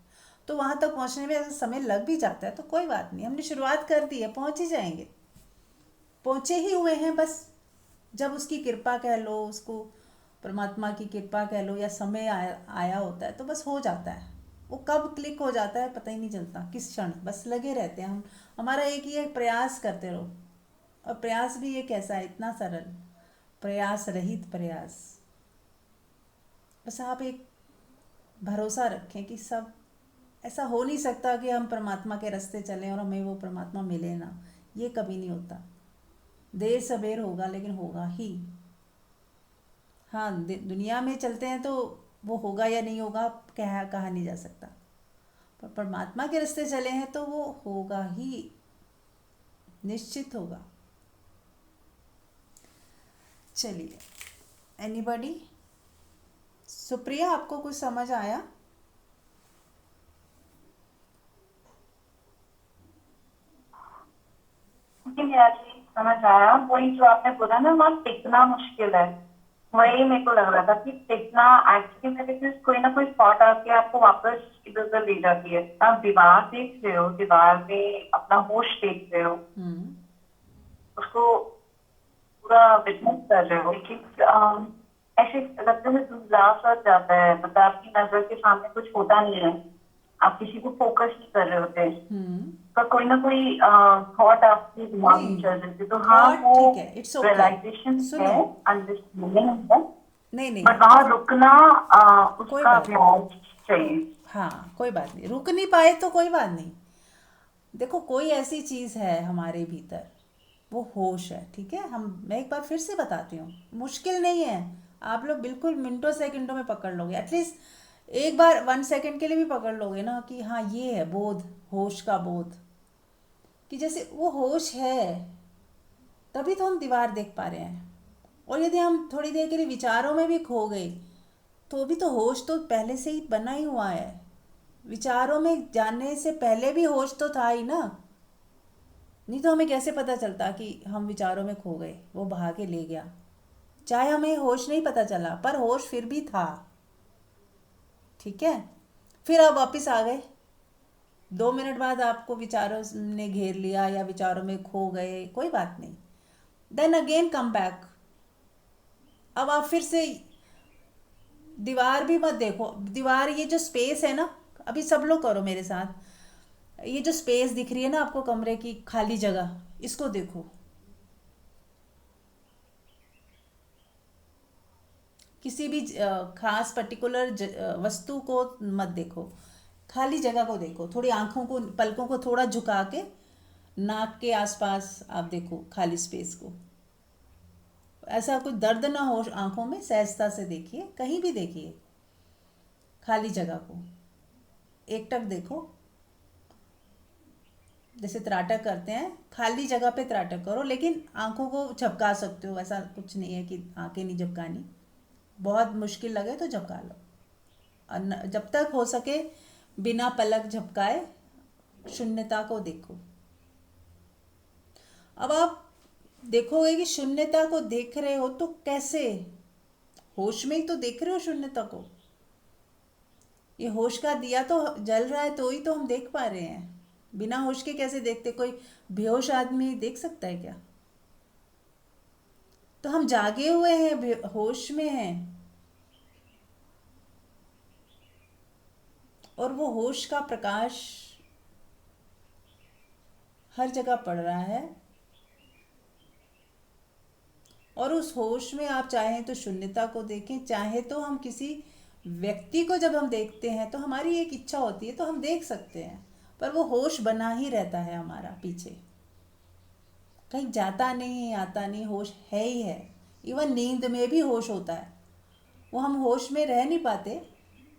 तो वहाँ तक पहुँचने में अगर समय लग भी जाता है तो कोई बात नहीं, हमने शुरुआत कर दी है, पहुँच ही जाएंगे। पहुँचे ही हुए हैं बस। जब उसकी कृपा कह लो, उसको परमात्मा की कृपा कह लो, या समय आया होता है तो बस हो जाता है। वो कब क्लिक हो जाता है पता ही नहीं चलता, किस क्षण। बस लगे रहते हैं हम। हमारा एक ही है, प्रयास करते रहो। और प्रयास भी ये कैसा है, इतना सरल। प्रयास रहित प्रयास। बस आप एक भरोसा रखें कि सब, ऐसा हो नहीं सकता कि हम परमात्मा के रास्ते चलें और हमें वो परमात्मा मिले ना। ये कभी नहीं होता। देर सबेर होगा, लेकिन होगा ही। हाँ, दुनिया में चलते हैं तो वो होगा या नहीं होगा कहा नहीं जा सकता। पर परमात्मा के रास्ते चले हैं तो वो होगा ही, निश्चित होगा। चलिए, एनीबॉडी? सुप्रिया, आपको कुछ समझ आया? जी मेरा जी समझ आया। वही जो आपने बोला ना, वहाँ टिकना मुश्किल है, वही मेरे को लग रहा था कि टिकना एक्चुअली में, बिकॉज कोई ना कोई थॉट आके आपको वापस इधर उधर ले जाती है। आप दीवार देख रहे हो, दीवार में अपना होश देख रहे हो, हम्म। उसको पूरा विटनेस कर रहे हो, लेकिन ऐसे लगता है धुंधला सा जाता है, मतलब आपकी नजर के सामने कुछ होता नहीं है, आप किसी को फोकस नहीं कर रहे होते, हम्म। पर कोई ना कोई थॉट आपके दिमाग में नहीं, चल रही थी। तो हाँ, थॉट वो ठीक है, इट्स ओके। रियलाइजेशन है, सुनो, अंडरस्टैंडिंग है, नहीं नहीं, बट वहां रुकना कोई उसका बात नहीं। अभ्यास चाहिए। हाँ, कोई बात नहीं, रुक नहीं पाए तो कोई बात नहीं। देखो, कोई ऐसी चीज़ है हमारे भीतर, वो होश है, ठीक है। मैं एक बार फिर से बताती हूँ, मुश्किल नहीं है। आप लोग बिल्कुल मिनटों सेकंडों में पकड़ लोगे। एटलीस्ट एक बार 1 सेकंड के लिए भी पकड़ लोगे ना कि हाँ ये है बोध, होश का बोध। कि जैसे वो होश है, तभी तो हम दीवार देख पा रहे हैं। और यदि हम थोड़ी देर के लिए विचारों में भी खो गए तो भी तो होश तो पहले से ही बना ही हुआ है। विचारों में जाने से पहले भी होश तो था ही ना। नहीं तो हमें कैसे पता चलता कि हम विचारों में खो गए, वो बहा के ले गया। चाहे हमें होश नहीं पता चला पर होश फिर भी था। ठीक है, फिर आप वापस आ गए, 2 मिनट बाद आपको विचारों ने घेर लिया या विचारों में खो गए, कोई बात नहीं। Then again come back. अब आप फिर से दीवार भी मत देखो, दीवार ये जो स्पेस है ना, अभी सब लोग करो मेरे साथ, ये जो स्पेस दिख रही है ना आपको कमरे की खाली जगह, इसको देखो। किसी भी खास पर्टिकुलर वस्तु को मत देखो, खाली जगह को देखो। थोड़ी आंखों को, पलकों को थोड़ा झुका के नाक के आसपास आप देखो खाली स्पेस को। ऐसा कुछ दर्द ना हो आंखों में, सहजता से देखिए, कहीं भी देखिए खाली जगह को। एकटक देखो, जैसे त्राटक करते हैं, खाली जगह पे त्राटक करो, लेकिन आंखों को झपका सकते हो, ऐसा कुछ नहीं है कि आंखें नहीं झपकानी। बहुत मुश्किल लगे तो झपका लो, और जब तक हो सके बिना पलक झपकाए शून्यता को देखो। अब आप देखोगे कि शून्यता को देख रहे हो तो कैसे, होश में ही तो देख रहे हो शून्यता को। ये होश का दिया तो जल रहा है तो ही तो हम देख पा रहे हैं, बिना होश के कैसे देखते? कोई बेहोश आदमी देख सकता है क्या? तो हम जागे हुए हैं, होश में हैं, और वो होश का प्रकाश हर जगह पड़ रहा है। और उस होश में आप चाहें तो शून्यता को देखें, चाहे तो हम किसी व्यक्ति को जब हम देखते हैं तो हमारी एक इच्छा होती है तो हम देख सकते हैं, पर वो होश बना ही रहता है हमारा पीछे, कहीं जाता नहीं, आता नहीं, होश है ही है। इवन नींद में भी होश होता है, वो हम होश में रह नहीं पाते,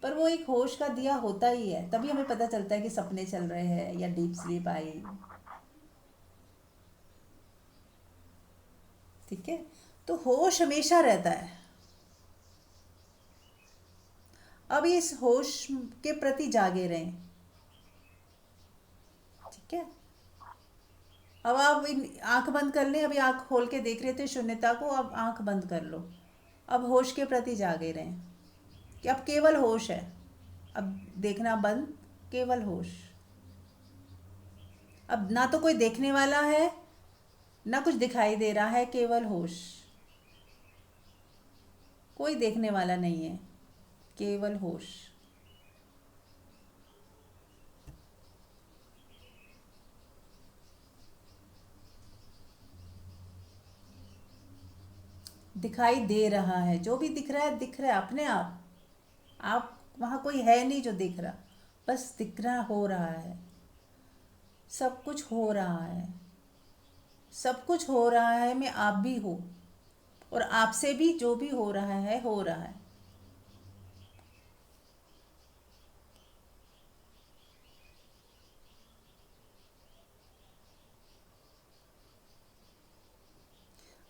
पर वो एक होश का दिया होता ही है, तभी हमें पता चलता है कि सपने चल रहे हैं या डीप स्लीप आई। ठीक है, तो होश हमेशा रहता है। अब इस होश के प्रति जागे रहें। ठीक है, अब आप आंख बंद कर लें, अभी आंख खोल के देख रहे थे शून्यता को, अब आंख बंद कर लो। अब होश के प्रति जागे रहें कि अब केवल होश है, अब देखना बंद, केवल होश। अब ना तो कोई देखने वाला है ना कुछ दिखाई दे रहा है, केवल होश। कोई देखने वाला नहीं है, केवल होश। दिखाई दे रहा है, जो भी दिख रहा है दिख रहा है अपने आप वहाँ कोई है नहीं जो दिख रहा, बस दिख रहा, हो रहा है, सब कुछ हो रहा है, सब कुछ हो रहा है में आप भी हो, और आपसे भी जो भी हो रहा है हो रहा है।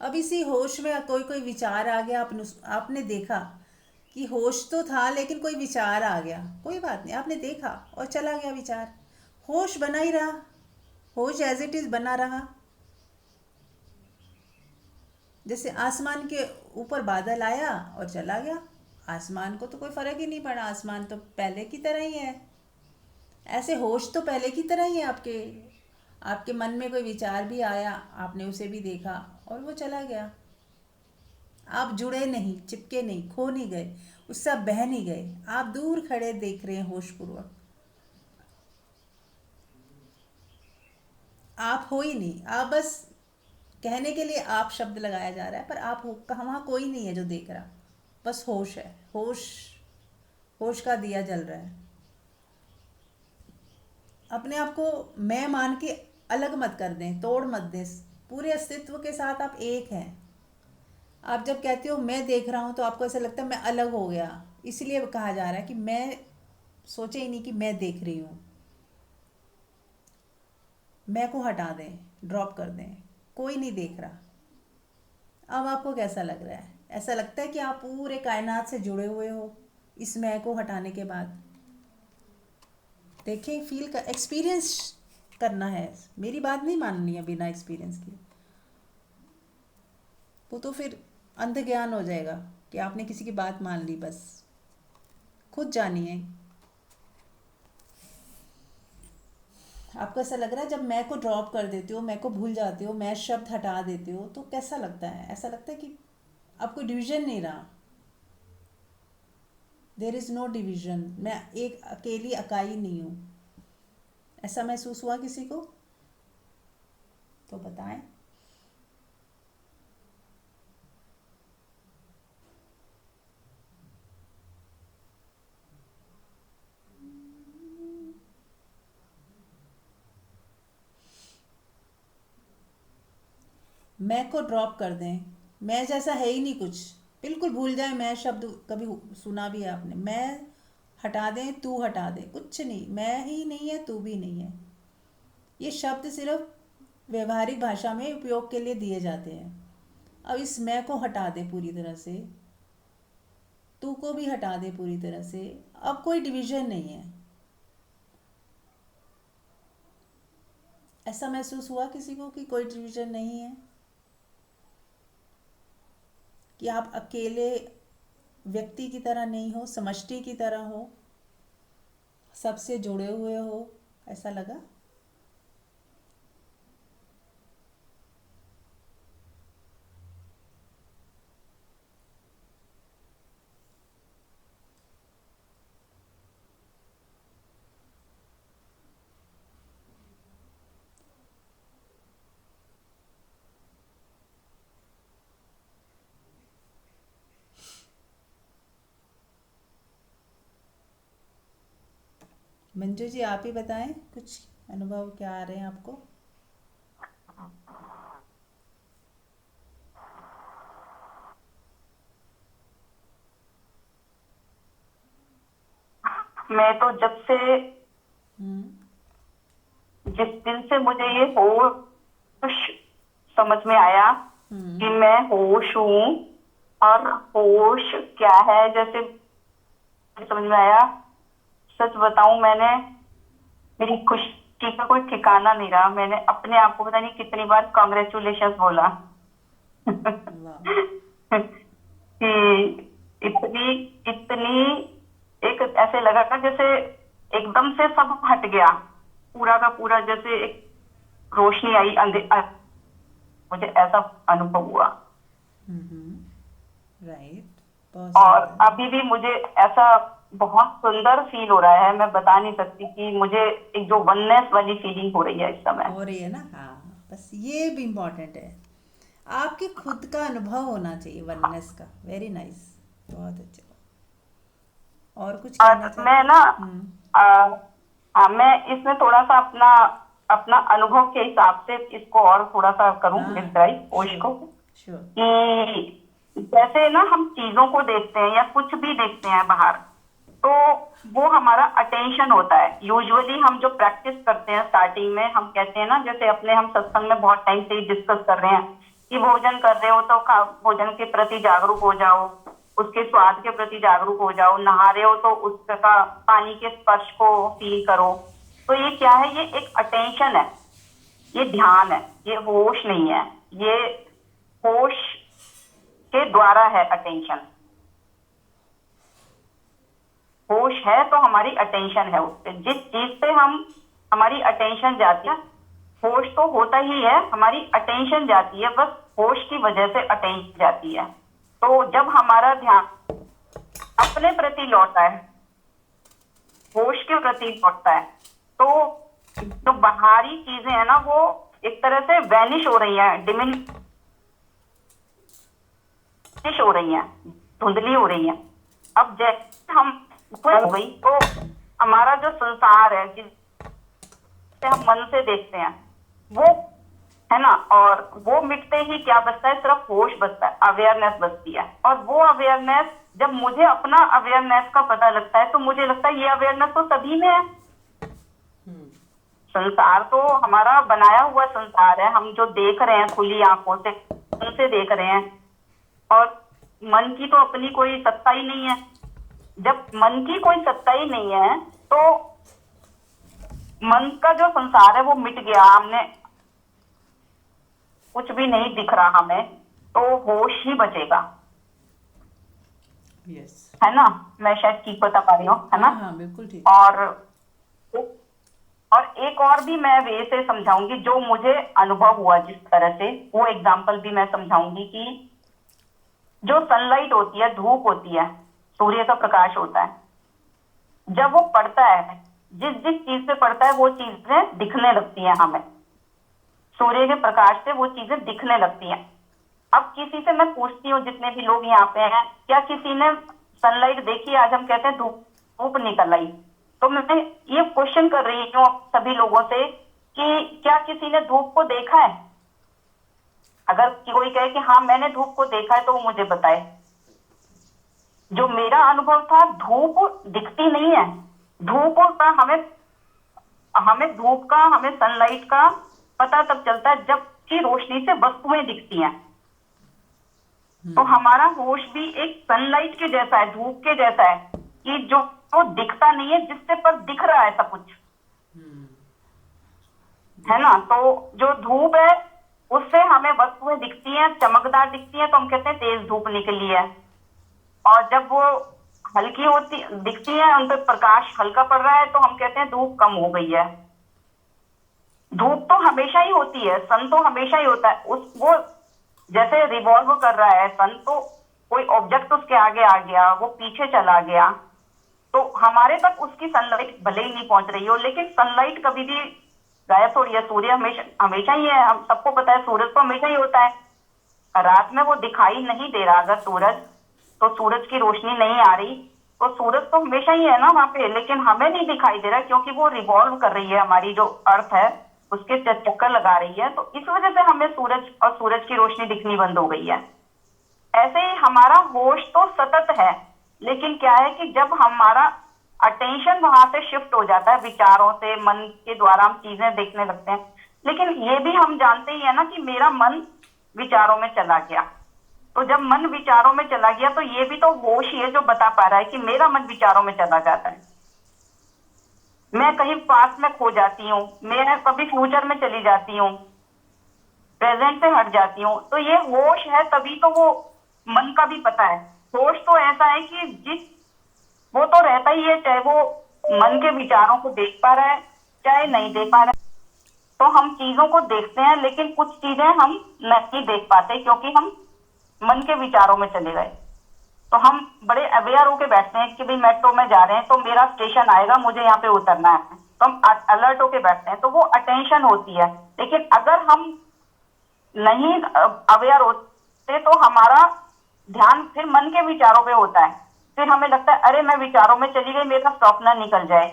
अब इसी होश में कोई कोई विचार आ गया, आपने देखा कि होश तो था लेकिन कोई विचार आ गया, कोई बात नहीं, आपने देखा और चला गया विचार, होश बना ही रहा, होश एज इट इज बना रहा। जैसे आसमान के ऊपर बादल आया और चला गया, आसमान को तो कोई फर्क ही नहीं पड़ा, आसमान तो पहले की तरह ही है। ऐसे होश तो पहले की तरह ही है, आपके आपके मन में कोई विचार भी आया, आपने उसे भी देखा और वो चला गया। आप जुड़े नहीं, चिपके नहीं, खो नहीं गए, उससे आप बह नहीं गए, आप दूर खड़े देख रहे हैं होशपूर्वक। आप हो ही नहीं, आप बस कहने के लिए आप शब्द लगाया जा रहा है, पर आप हो, वहाँ कोई नहीं है जो देख रहा, बस होश है, होश, होश का दिया जल रहा है। अपने आप को मैं मान के अलग मत कर दें, तोड़ मत दें, पूरे अस्तित्व के साथ आप एक हैं। आप जब कहते हो मैं देख रहा हूँ तो आपको ऐसा लगता है मैं अलग हो गया, इसलिए कहा जा रहा है कि मैं सोचे ही नहीं कि मैं देख रही हूँ। मैं को हटा दें, ड्रॉप कर दें, कोई नहीं देख रहा, अब आपको कैसा लग रहा है? ऐसा लगता है कि आप पूरे कायनात से जुड़े हुए हो इस मैं को हटाने के बाद? देखिए, फील का एक्सपीरियंस करना है, मेरी बात नहीं माननी है बिना एक्सपीरियंस के। वो तो फिर अंध ज्ञान हो जाएगा कि आपने किसी की बात मान ली। बस खुद जानिए। आपको ऐसा लग रहा है जब मैं को ड्रॉप कर देते हो, मैं को भूल जाते हो, मैं शब्द हटा देते हो, तो कैसा लगता है? ऐसा लगता है कि अब कोई डिवीजन नहीं रहा। देर इज़ नो डिवीजन, मैं एक अकेली इकाई नहीं हूँ। ऐसा महसूस हुआ किसी को? तो बताएं। मैं को ड्रॉप कर दें, मैं जैसा है ही नहीं कुछ, बिल्कुल भूल जाए मैं शब्द। कभी सुना भी है आपने? मैं हटा दें, तू हटा दे, कुछ नहीं, मैं ही नहीं है, तू भी नहीं है। ये शब्द सिर्फ व्यवहारिक भाषा में उपयोग के लिए दिए जाते हैं। अब इस मैं को हटा दे पूरी तरह से, तू को भी हटा दे पूरी तरह से, अब कोई डिवीजन नहीं है। ऐसा महसूस हुआ किसी को कि कोई डिवीजन नहीं है, कि आप अकेले व्यक्ति की तरह नहीं हो, समष्टि की तरह हो, सबसे जुड़े हुए हो? ऐसा लगा? मंजू जी, आप ही बताएं, कुछ अनुभव क्या आ रहे हैं आपको? मैं तो जब से, हम्म। जिस दिन से मुझे ये होश समझ में आया कि मैं होश हूँ और होश क्या है, जैसे समझ में आया, सच बताऊं, मैंने, मेरी खुशी का कोई ठिकाना नहीं रहा। मैंने अपने आप को पता नहीं कितनी बार कॉन्ग्रेचुलेशन बोला वाह। कि इतनी इतनी, एक ऐसे लगा था जैसे एकदम से सब हट गया, पूरा का पूरा, जैसे एक रोशनी आई मुझे ऐसा अनुभव हुआ। राइट, बहुत और सुंदर। अभी भी मुझे ऐसा बहुत सुंदर फील हो रहा है, मैं बता नहीं सकती कि मुझे एक जो वननेस वाली फीलिंग हो रही है इस समय। हो रही है ना? हाँ, बस ये भी इम्पोर्टेंट है, आपके खुद का अनुभव होना चाहिए वननेस का। वेरी नाइस, बहुत अच्छा। और कुछ कहना और चाहते मैं हैं? ना, मैं इसमें थोड़ा सा अपना अपना अनुभव के हिसाब से इसको और थोड़ा सा करूं हाँ, डिस्क्राइब होश श्योर को, श्योर। कि जैसे ना हम चीजों को देखते हैं या कुछ भी देखते हैं बाहर, तो वो हमारा अटेंशन होता है। यूजुअली हम जो प्रैक्टिस करते हैं स्टार्टिंग में, हम कहते हैं ना, जैसे अपने हम सत्संग में बहुत टाइम से ही डिस्कस कर रहे हैं कि भोजन कर रहे हो तो भोजन के प्रति जागरूक हो जाओ, उसके स्वाद के प्रति जागरूक हो जाओ, नहा रहे हो तो उसका पानी के स्पर्श को फील करो। तो ये क्या है? ये एक अटेंशन है, ये ध्यान है, ये होश नहीं है। ये होश के द्वारा है अटेंशन। होश है तो हमारी अटेंशन है उस पे, जिस चीज पे हम हमारी अटेंशन जाती है, होश तो होता ही है, हमारी अटेंशन जाती है, बस होश की वजह से अटेंशन जाती है। तो जब हमारा ध्यान अपने प्रति लौटता है, होश के प्रति लौटता है, तो जो बाहरी चीजें हैं ना, वो एक तरह से वैनिश हो रही हैं, डिमिनिश हो रही हैं, धुंधली हो रही हैं। अब जैसे हम हो गई, तो हमारा जो संसार है जिसे हम मन से देखते हैं, वो है ना, और वो मिटते ही क्या बचता है? सिर्फ होश बचता है, अवेयरनेस बचती है। और वो अवेयरनेस, जब मुझे अपना अवेयरनेस का पता लगता है, तो मुझे लगता है ये अवेयरनेस तो सभी में है। संसार तो हमारा बनाया हुआ संसार है, हम जो देख रहे हैं खुली आंखों से, उनसे देख रहे हैं, और मन की तो अपनी कोई सत्ता ही नहीं है। जब मन की कोई सत्ता ही नहीं है तो मन का जो संसार है वो मिट गया, हमने कुछ भी नहीं दिख रहा हमें, तो होश ही बचेगा। यस। है ना? मैं शायद ठीक बता पा रही हूँ, है ना? हाँ हाँ, बिल्कुल ठीक। और एक और भी मैं वे से समझाऊंगी जो मुझे अनुभव हुआ जिस तरह से, वो एग्जाम्पल भी मैं समझाऊंगी कि जो सनलाइट होती है, धूप होती है, सूर्य का प्रकाश होता है, जब वो पड़ता है, जिस जिस चीज पे पड़ता है वो चीजें दिखने लगती हैं हमें। सूर्य के प्रकाश से वो चीजें दिखने लगती हैं। अब किसी से मैं पूछती हूँ, जितने भी लोग यहाँ पे हैं, क्या किसी ने सनलाइट देखी? आज हम कहते हैं धूप धूप निकल आई। तो मैं ये क्वेश्चन कर रही हूँ सभी लोगों से कि क्या किसी ने धूप को देखा है? अगर कोई कहे कि हाँ मैंने धूप को देखा है तो वो मुझे बताए। जो मेरा अनुभव था, धूप दिखती नहीं है। धूप का हमें धूप का, हमें सनलाइट का पता तब चलता है जब की रोशनी से वस्तुएं दिखती हैं। तो हमारा होश भी एक सनलाइट के जैसा है, धूप के जैसा है, कि जो तो दिखता नहीं है, जिससे पर दिख रहा है सब कुछ, है ना? तो जो धूप है उससे हमें वस्तुएं दिखती हैं, चमकदार दिखती हैं, तो हम कहते हैं तेज धूप निकली है। और जब वो हल्की होती दिखती है, उन पर प्रकाश हल्का पड़ रहा है, तो हम कहते हैं धूप कम हो गई है। धूप तो हमेशा ही होती है, सन तो हमेशा ही होता है। उस वो जैसे रिवॉल्व कर रहा है सन, तो कोई ऑब्जेक्ट उसके आगे आ गया, वो पीछे चला गया, तो हमारे तक उसकी सनलाइट भले ही नहीं पहुंच रही हो, लेकिन सनलाइट कभी भी गायब थोड़ी है। सूर्य हमेशा हमेशा ही है, हम सबको पता है, सूरज तो हमेशा ही होता है। रात में वो दिखाई नहीं दे रहा अगर सूरज, तो सूरज की रोशनी नहीं आ रही, तो सूरज तो हमेशा ही है ना वहां पे, लेकिन हमें नहीं दिखाई दे रहा क्योंकि वो रिवॉल्व कर रही है, हमारी जो अर्थ है उसके चक्कर लगा रही है, तो इस वजह से हमें सूरज और सूरज की रोशनी दिखनी बंद हो गई है। ऐसे ही हमारा होश तो सतत है, लेकिन क्या है कि जब हमारा अटेंशन वहां से शिफ्ट हो जाता है, विचारों से, मन के द्वारा हम चीजें देखने लगते हैं। लेकिन ये भी हम जानते ही है ना कि मेरा मन विचारों में चला गया। तो जब मन विचारों में चला गया तो ये भी तो होश ही है जो बता पा रहा है कि मेरा मन विचारों में चला जाता है। मैं कहीं पास में खो जाती हूँ, मैं कभी फ्यूचर में चली जाती हूँ, प्रेजेंट से हट जाती हूँ, तो ये होश है। तभी तो वो मन का भी पता है। होश तो ऐसा है कि वो तो रहता ही है, चाहे वो मन के विचारों को देख पा रहा है चाहे नहीं देख पा रहा है। तो हम चीजों को देखते हैं, लेकिन कुछ चीजें हम नहीं देख पाते क्योंकि हम मन के विचारों में चले गए। तो हम बड़े अवेयर होके बैठते हैं कि भाई मेट्रो में जा रहे हैं तो मेरा स्टेशन आएगा, मुझे यहाँ पे उतरना है, तो हम अलर्ट होके बैठते हैं, तो वो अटेंशन होती है। लेकिन अगर हम नहीं अवेयर होते तो हमारा ध्यान फिर मन के विचारों पे होता है, फिर हमें लगता है अरे मैं विचारों में चली गई, मेरा स्टॉप ना निकल जाए।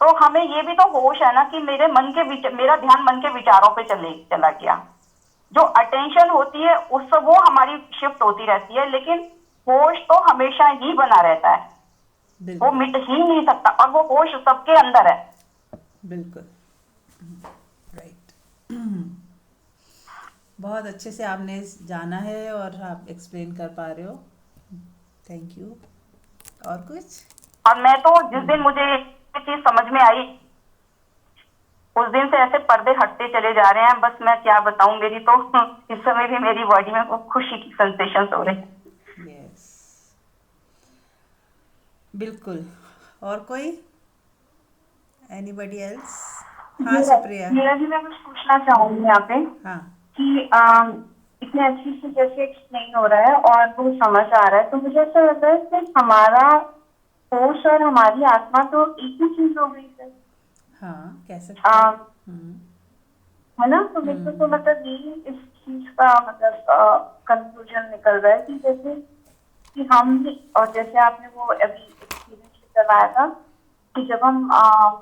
तो हमें ये भी तो होश है ना कि मेरा ध्यान मन के विचारों पे चला गया। जो अटेंशन होती है उससे वो हमारी शिफ्ट होती रहती है, लेकिन होश तो हमेशा ही बना रहता है, वो बिल्कुल मिट ही नहीं सकता, और वो होश सबके अंदर है। बिल्कुल राइट। बहुत अच्छे से आपने जाना है और आप एक्सप्लेन कर पा रहे हो, थैंक यू। और कुछ? और मैं तो जिस दिन मुझे ये चीज समझ में आई उस दिन से ऐसे पर्दे हटते चले जा रहे हैं, बस मैं क्या बताऊं। मेरी तो इस समय भी मेरी बॉडी में वो खुशी की सेंसेशंस हो रहे हैं। यस बिल्कुल। और कोई? Anybody else? हाँ सुप्रिया। मेरा भी मैं कुछ पूछना चाहूंगी यहाँ पे हाँ कि इतने अच्छे से जैसे एक्सप्लेन हो रहा है और वो समझ आ रहा है, तो मुझे ऐसा लग रहा है कि हमारा होश और हमारी आत्मा तो एक ही चीज हो गई सर। हाँ कह सकते हैं। है ना? तो मेरे को तो मतलब यही इस चीज का मतलब कंक्लूजन निकल रहा है कि जैसे कि हम भी, और जैसे आपने वो अभी एक्सपीरियंस बताया था कि जब हम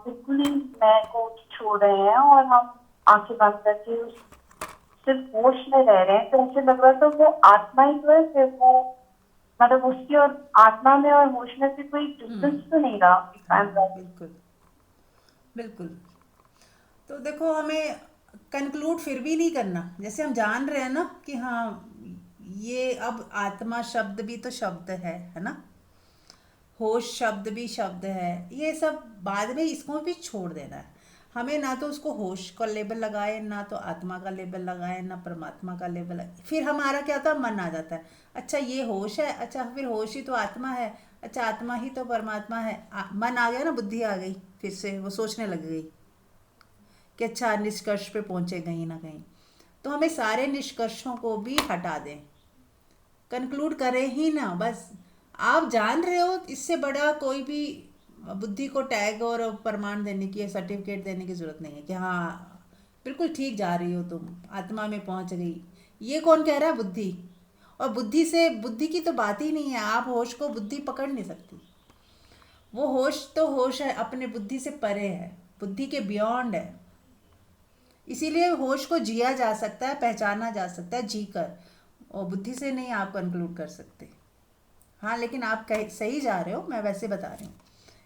बिल्कुल ही मैं को छोड़ रहे हैं और हम आंखें बंद करके सिर्फ होश में रह रहे हैं, तो ऐसे लग रहा था वो आत्मा ही तो है, फिर वो मतलब उसकी और आत्मा में और होश में से कोई डिफरेंस तो नहीं रहा। बिल्कुल बिल्कुल। तो देखो हमें कंक्लूड फिर भी नहीं करना, जैसे हम जान रहे हैं ना कि हाँ ये अब आत्मा शब्द भी तो शब्द है ना, होश शब्द भी शब्द है, ये सब बाद में, इसको भी छोड़ देना है हमें। ना तो उसको होश का लेबल लगाए, ना तो आत्मा का लेबल लगाए, ना परमात्मा का लेबल लगाए। फिर हमारा क्या होता है, मन आ जाता है, अच्छा ये होश है, अच्छा फिर होश ही तो आत्मा है, अच्छा आत्मा ही तो परमात्मा है। मन आ गया ना, बुद्धि आ गई, फिर से वो सोचने लग गई कि अच्छा निष्कर्ष पे पहुंचे कहीं ना कहीं। तो हमें सारे निष्कर्षों को भी हटा दें, कंक्लूड करें ही ना बस। आप जान रहे हो, इससे बड़ा कोई भी बुद्धि को टैग और प्रमाण देने की, सर्टिफिकेट देने की जरूरत नहीं है कि हाँ बिल्कुल ठीक जा रही हो तुम, आत्मा में पहुंच गई। ये कौन कह रहा है, बुद्धि। और बुद्धि से, बुद्धि की तो बात ही नहीं है, आप होश को बुद्धि पकड़ नहीं सकती। वो होश तो होश है, अपने बुद्धि से परे है, बुद्धि के बियॉन्ड है। इसीलिए होश को जिया जा सकता है, पहचाना जा सकता है जी कर, और बुद्धि से नहीं आप कंक्लूड कर सकते। हाँ लेकिन आप कह सही जा रहे हो, मैं वैसे बता रही हूँ।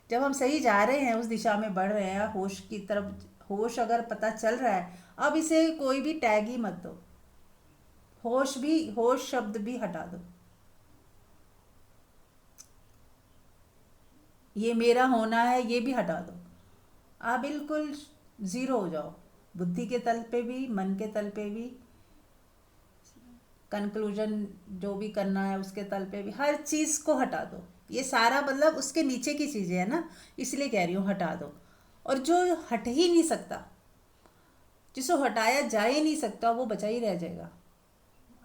जब हम सही जा रहे हैं, उस दिशा में बढ़ रहे हैं, होश की तरफ, होश अगर पता चल रहा है, अब इसे कोई भी टैग ही मत दो। होश भी, होश शब्द भी हटा दो। ये मेरा होना है, ये भी हटा दो। आप बिल्कुल ज़ीरो हो जाओ, बुद्धि के तल पे भी, मन के तल पे भी, कंक्लूजन जो भी करना है उसके तल पे भी, हर चीज़ को हटा दो। ये सारा मतलब उसके नीचे की चीज़ें है ना, इसलिए कह रही हूँ हटा दो। और जो हट ही नहीं सकता, जिसको हटाया जा ही नहीं सकता, वो बचा ही रह जाएगा।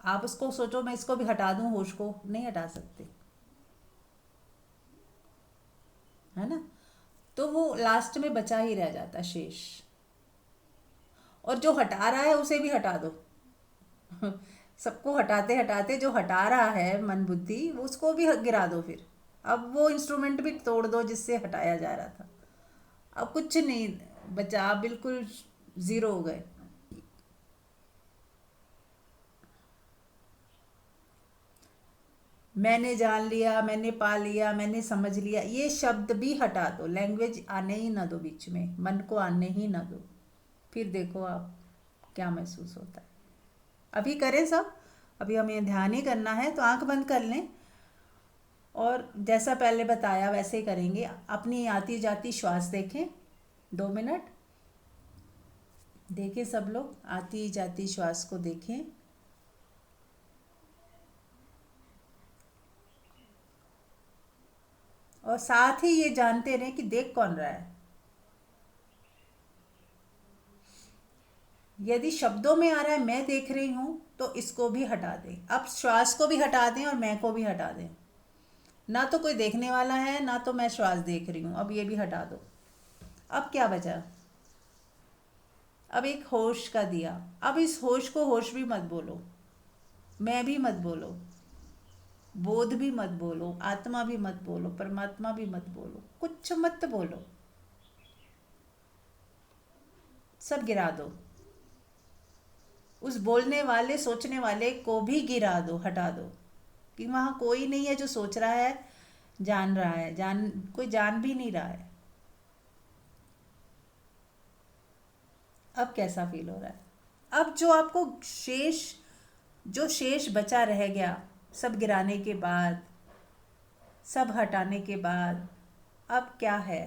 आप उसको सोचो मैं इसको भी हटा दूँ, होश को नहीं हटा सकते, है ना। तो वो लास्ट में बचा ही रह जाता शेष। और जो हटा रहा है उसे भी हटा दो। सबको हटाते हटाते जो हटा रहा है मन बुद्धि, वो उसको भी गिरा दो फिर। अब वो इंस्ट्रूमेंट भी तोड़ दो जिससे हटाया जा रहा था। अब कुछ नहीं बचा, आप बिल्कुल ज़ीरो हो गए। मैंने जान लिया, मैंने पा लिया, मैंने समझ लिया, ये शब्द भी हटा दो। लैंग्वेज आने ही ना दो बीच में, मन को आने ही ना दो। फिर देखो आप क्या महसूस होता है। अभी करें सब, अभी हमें ध्यान ही करना है, तो आंख बंद कर लें और जैसा पहले बताया वैसे ही करेंगे। अपनी आती जाती श्वास देखें, 2 मिनट देखें, सब लोग आती जाती श्वास को देखें। और साथ ही ये जानते रहें कि देख कौन रहा है। यदि शब्दों में आ रहा है मैं देख रही हूं, तो इसको भी हटा दें। अब श्वास को भी हटा दें और मैं को भी हटा दें। ना तो कोई देखने वाला है, ना तो मैं श्वास देख रही हूं, अब ये भी हटा दो। अब क्या बचा, अब एक होश का दिया। अब इस होश को होश भी मत बोलो, मैं भी मत बोलो, बोध भी मत बोलो, आत्मा भी मत बोलो, परमात्मा भी मत बोलो, कुछ मत बोलो, सब गिरा दो। उस बोलने वाले, सोचने वाले को भी गिरा दो, हटा दो, कि वहाँ कोई नहीं है जो सोच रहा है, जान रहा है, कोई जान भी नहीं रहा है। अब कैसा फील हो रहा है। अब जो आपको शेष, जो शेष बचा रह गया, सब गिराने के बाद, सब हटाने के बाद, अब क्या है।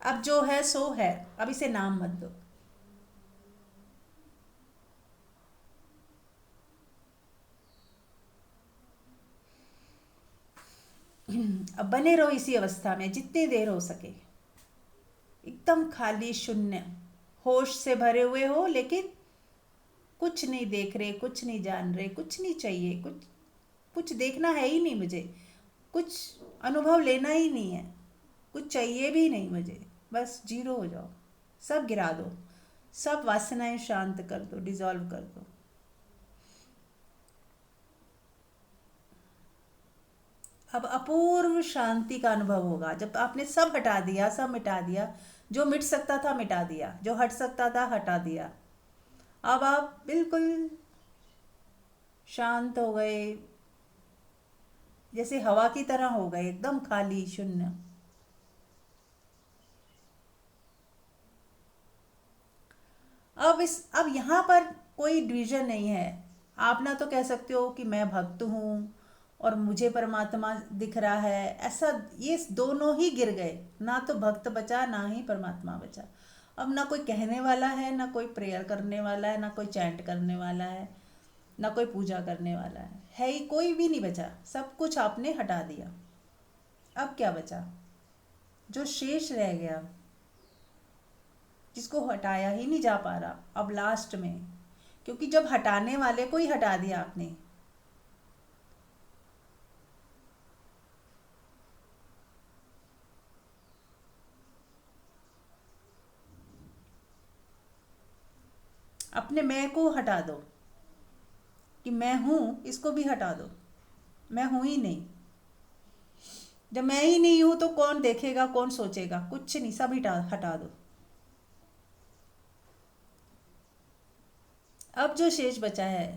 अब जो है सो है, अब इसे नाम मत दो। अब बने रहो इसी अवस्था में जितनी देर हो सके, एकदम खाली, शून्य, होश से भरे हुए हो, लेकिन कुछ नहीं देख रहे, कुछ नहीं जान रहे, कुछ नहीं चाहिए, कुछ देखना है ही नहीं मुझे, कुछ अनुभव लेना ही नहीं है, कुछ चाहिए भी नहीं मुझे, बस जीरो हो जाओ, सब गिरा दो, सब वासनाएं शांत कर दो, डिजॉल्व कर दो। अब अपूर्व शांति का अनुभव होगा जब आपने सब हटा दिया, सब मिटा दिया, जो मिट सकता था मिटा दिया, जो हट सकता था हटा दिया। अब आप बिल्कुल शांत हो गए, जैसे हवा की तरह हो गए, एकदम खाली, शून्य। अब यहाँ पर कोई डिवीजन नहीं है। आप ना तो कह सकते हो कि मैं भक्त हूँ और मुझे परमात्मा दिख रहा है, ऐसा ये दोनों ही गिर गए, ना तो भक्त बचा ना ही परमात्मा बचा। अब ना कोई कहने वाला है, ना कोई प्रेयर करने वाला है, ना कोई चैंट करने वाला है, ना कोई पूजा करने वाला है ही कोई भी नहीं बचा, सब कुछ आपने हटा दिया। अब क्या बचा? जो शेष रह गया, जिसको हटाया ही नहीं जा पा रहा अब लास्ट में, क्योंकि जब हटाने वाले को ही हटा दिया आपने, अपने मैं को हटा दो कि मैं हूं, इसको भी हटा दो, मैं हूं ही नहीं। जब मैं ही नहीं हूं तो कौन देखेगा, कौन सोचेगा? कुछ नहीं, सब हटा दो। अब जो शेष बचा है,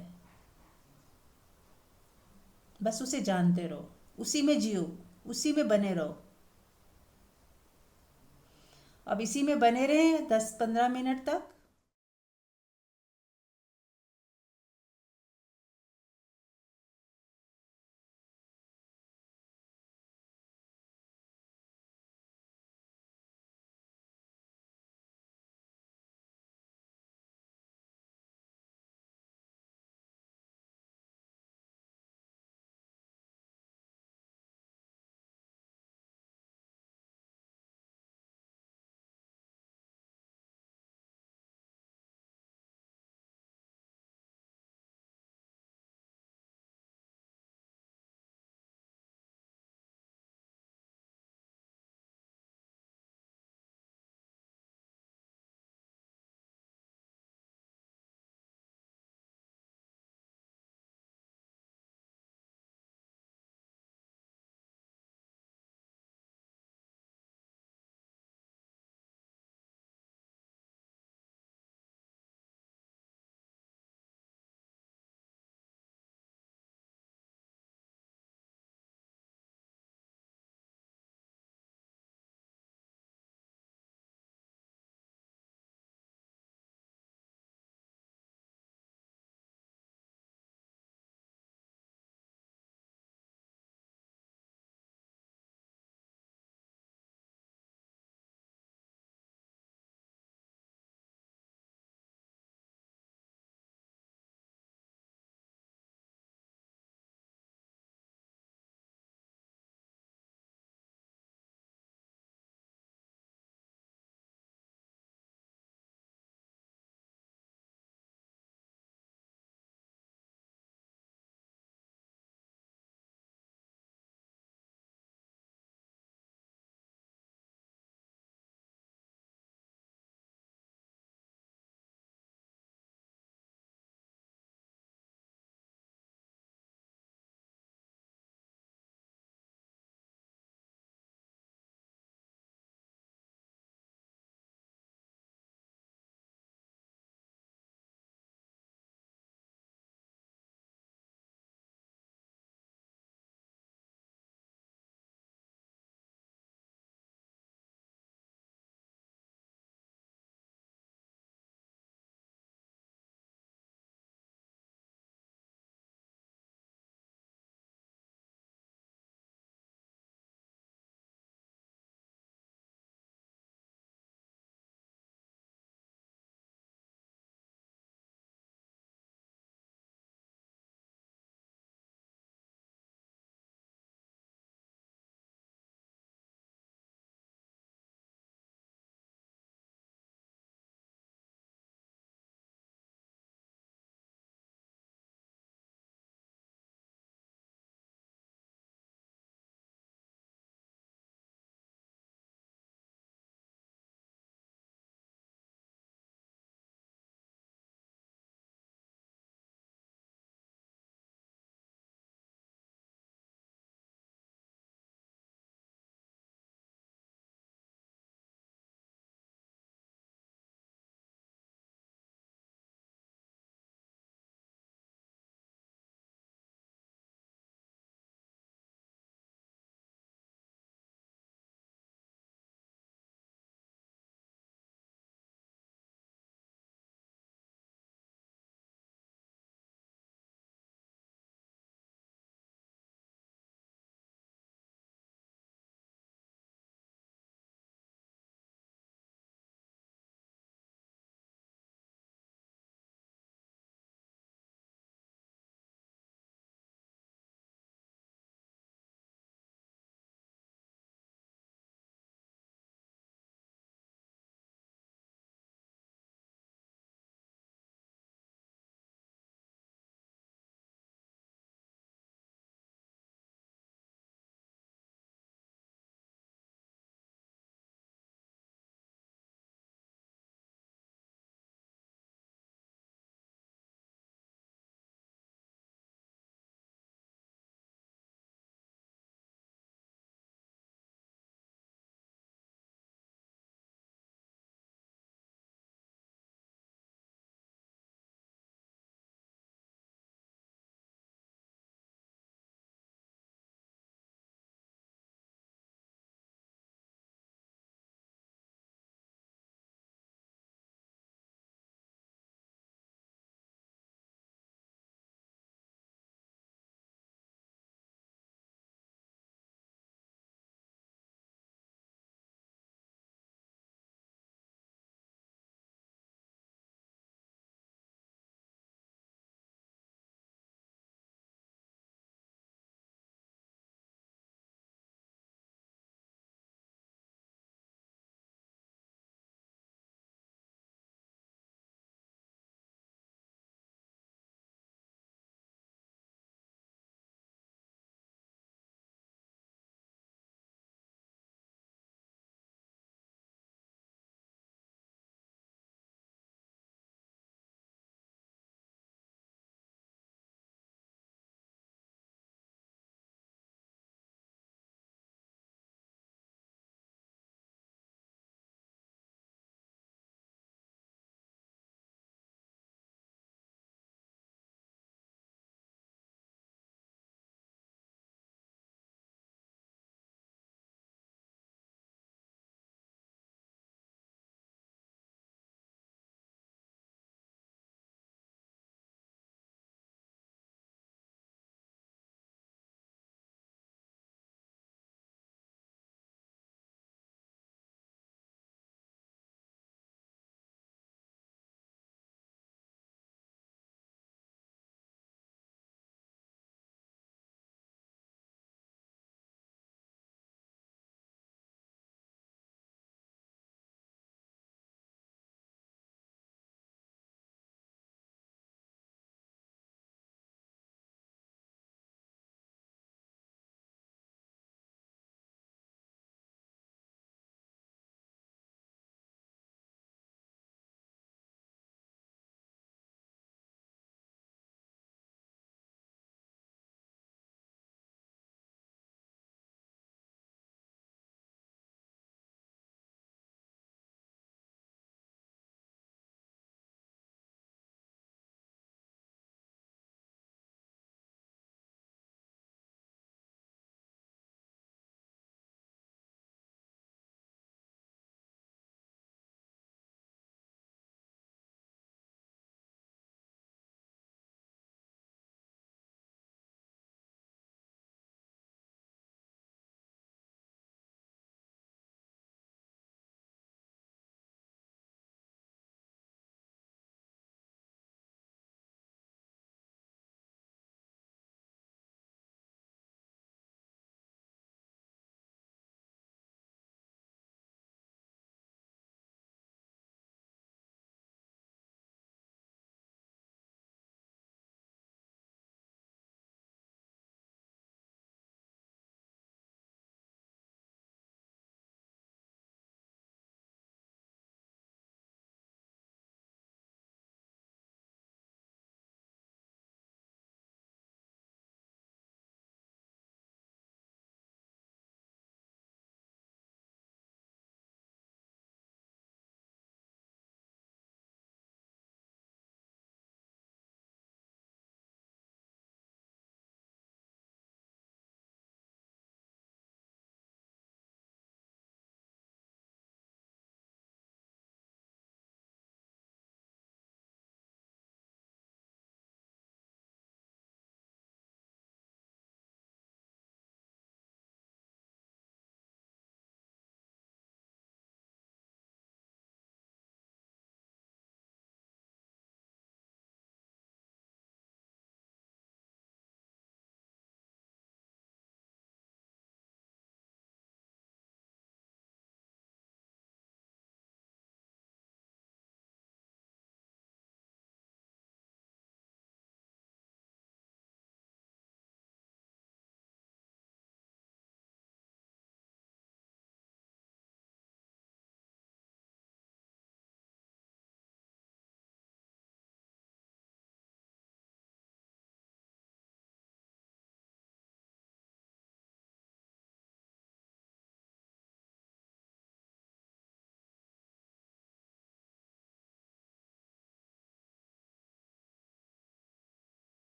बस उसे जानते रहो, उसी में जियो, उसी में बने रहो। अब इसी में बने रहे 10-15 मिनट तक।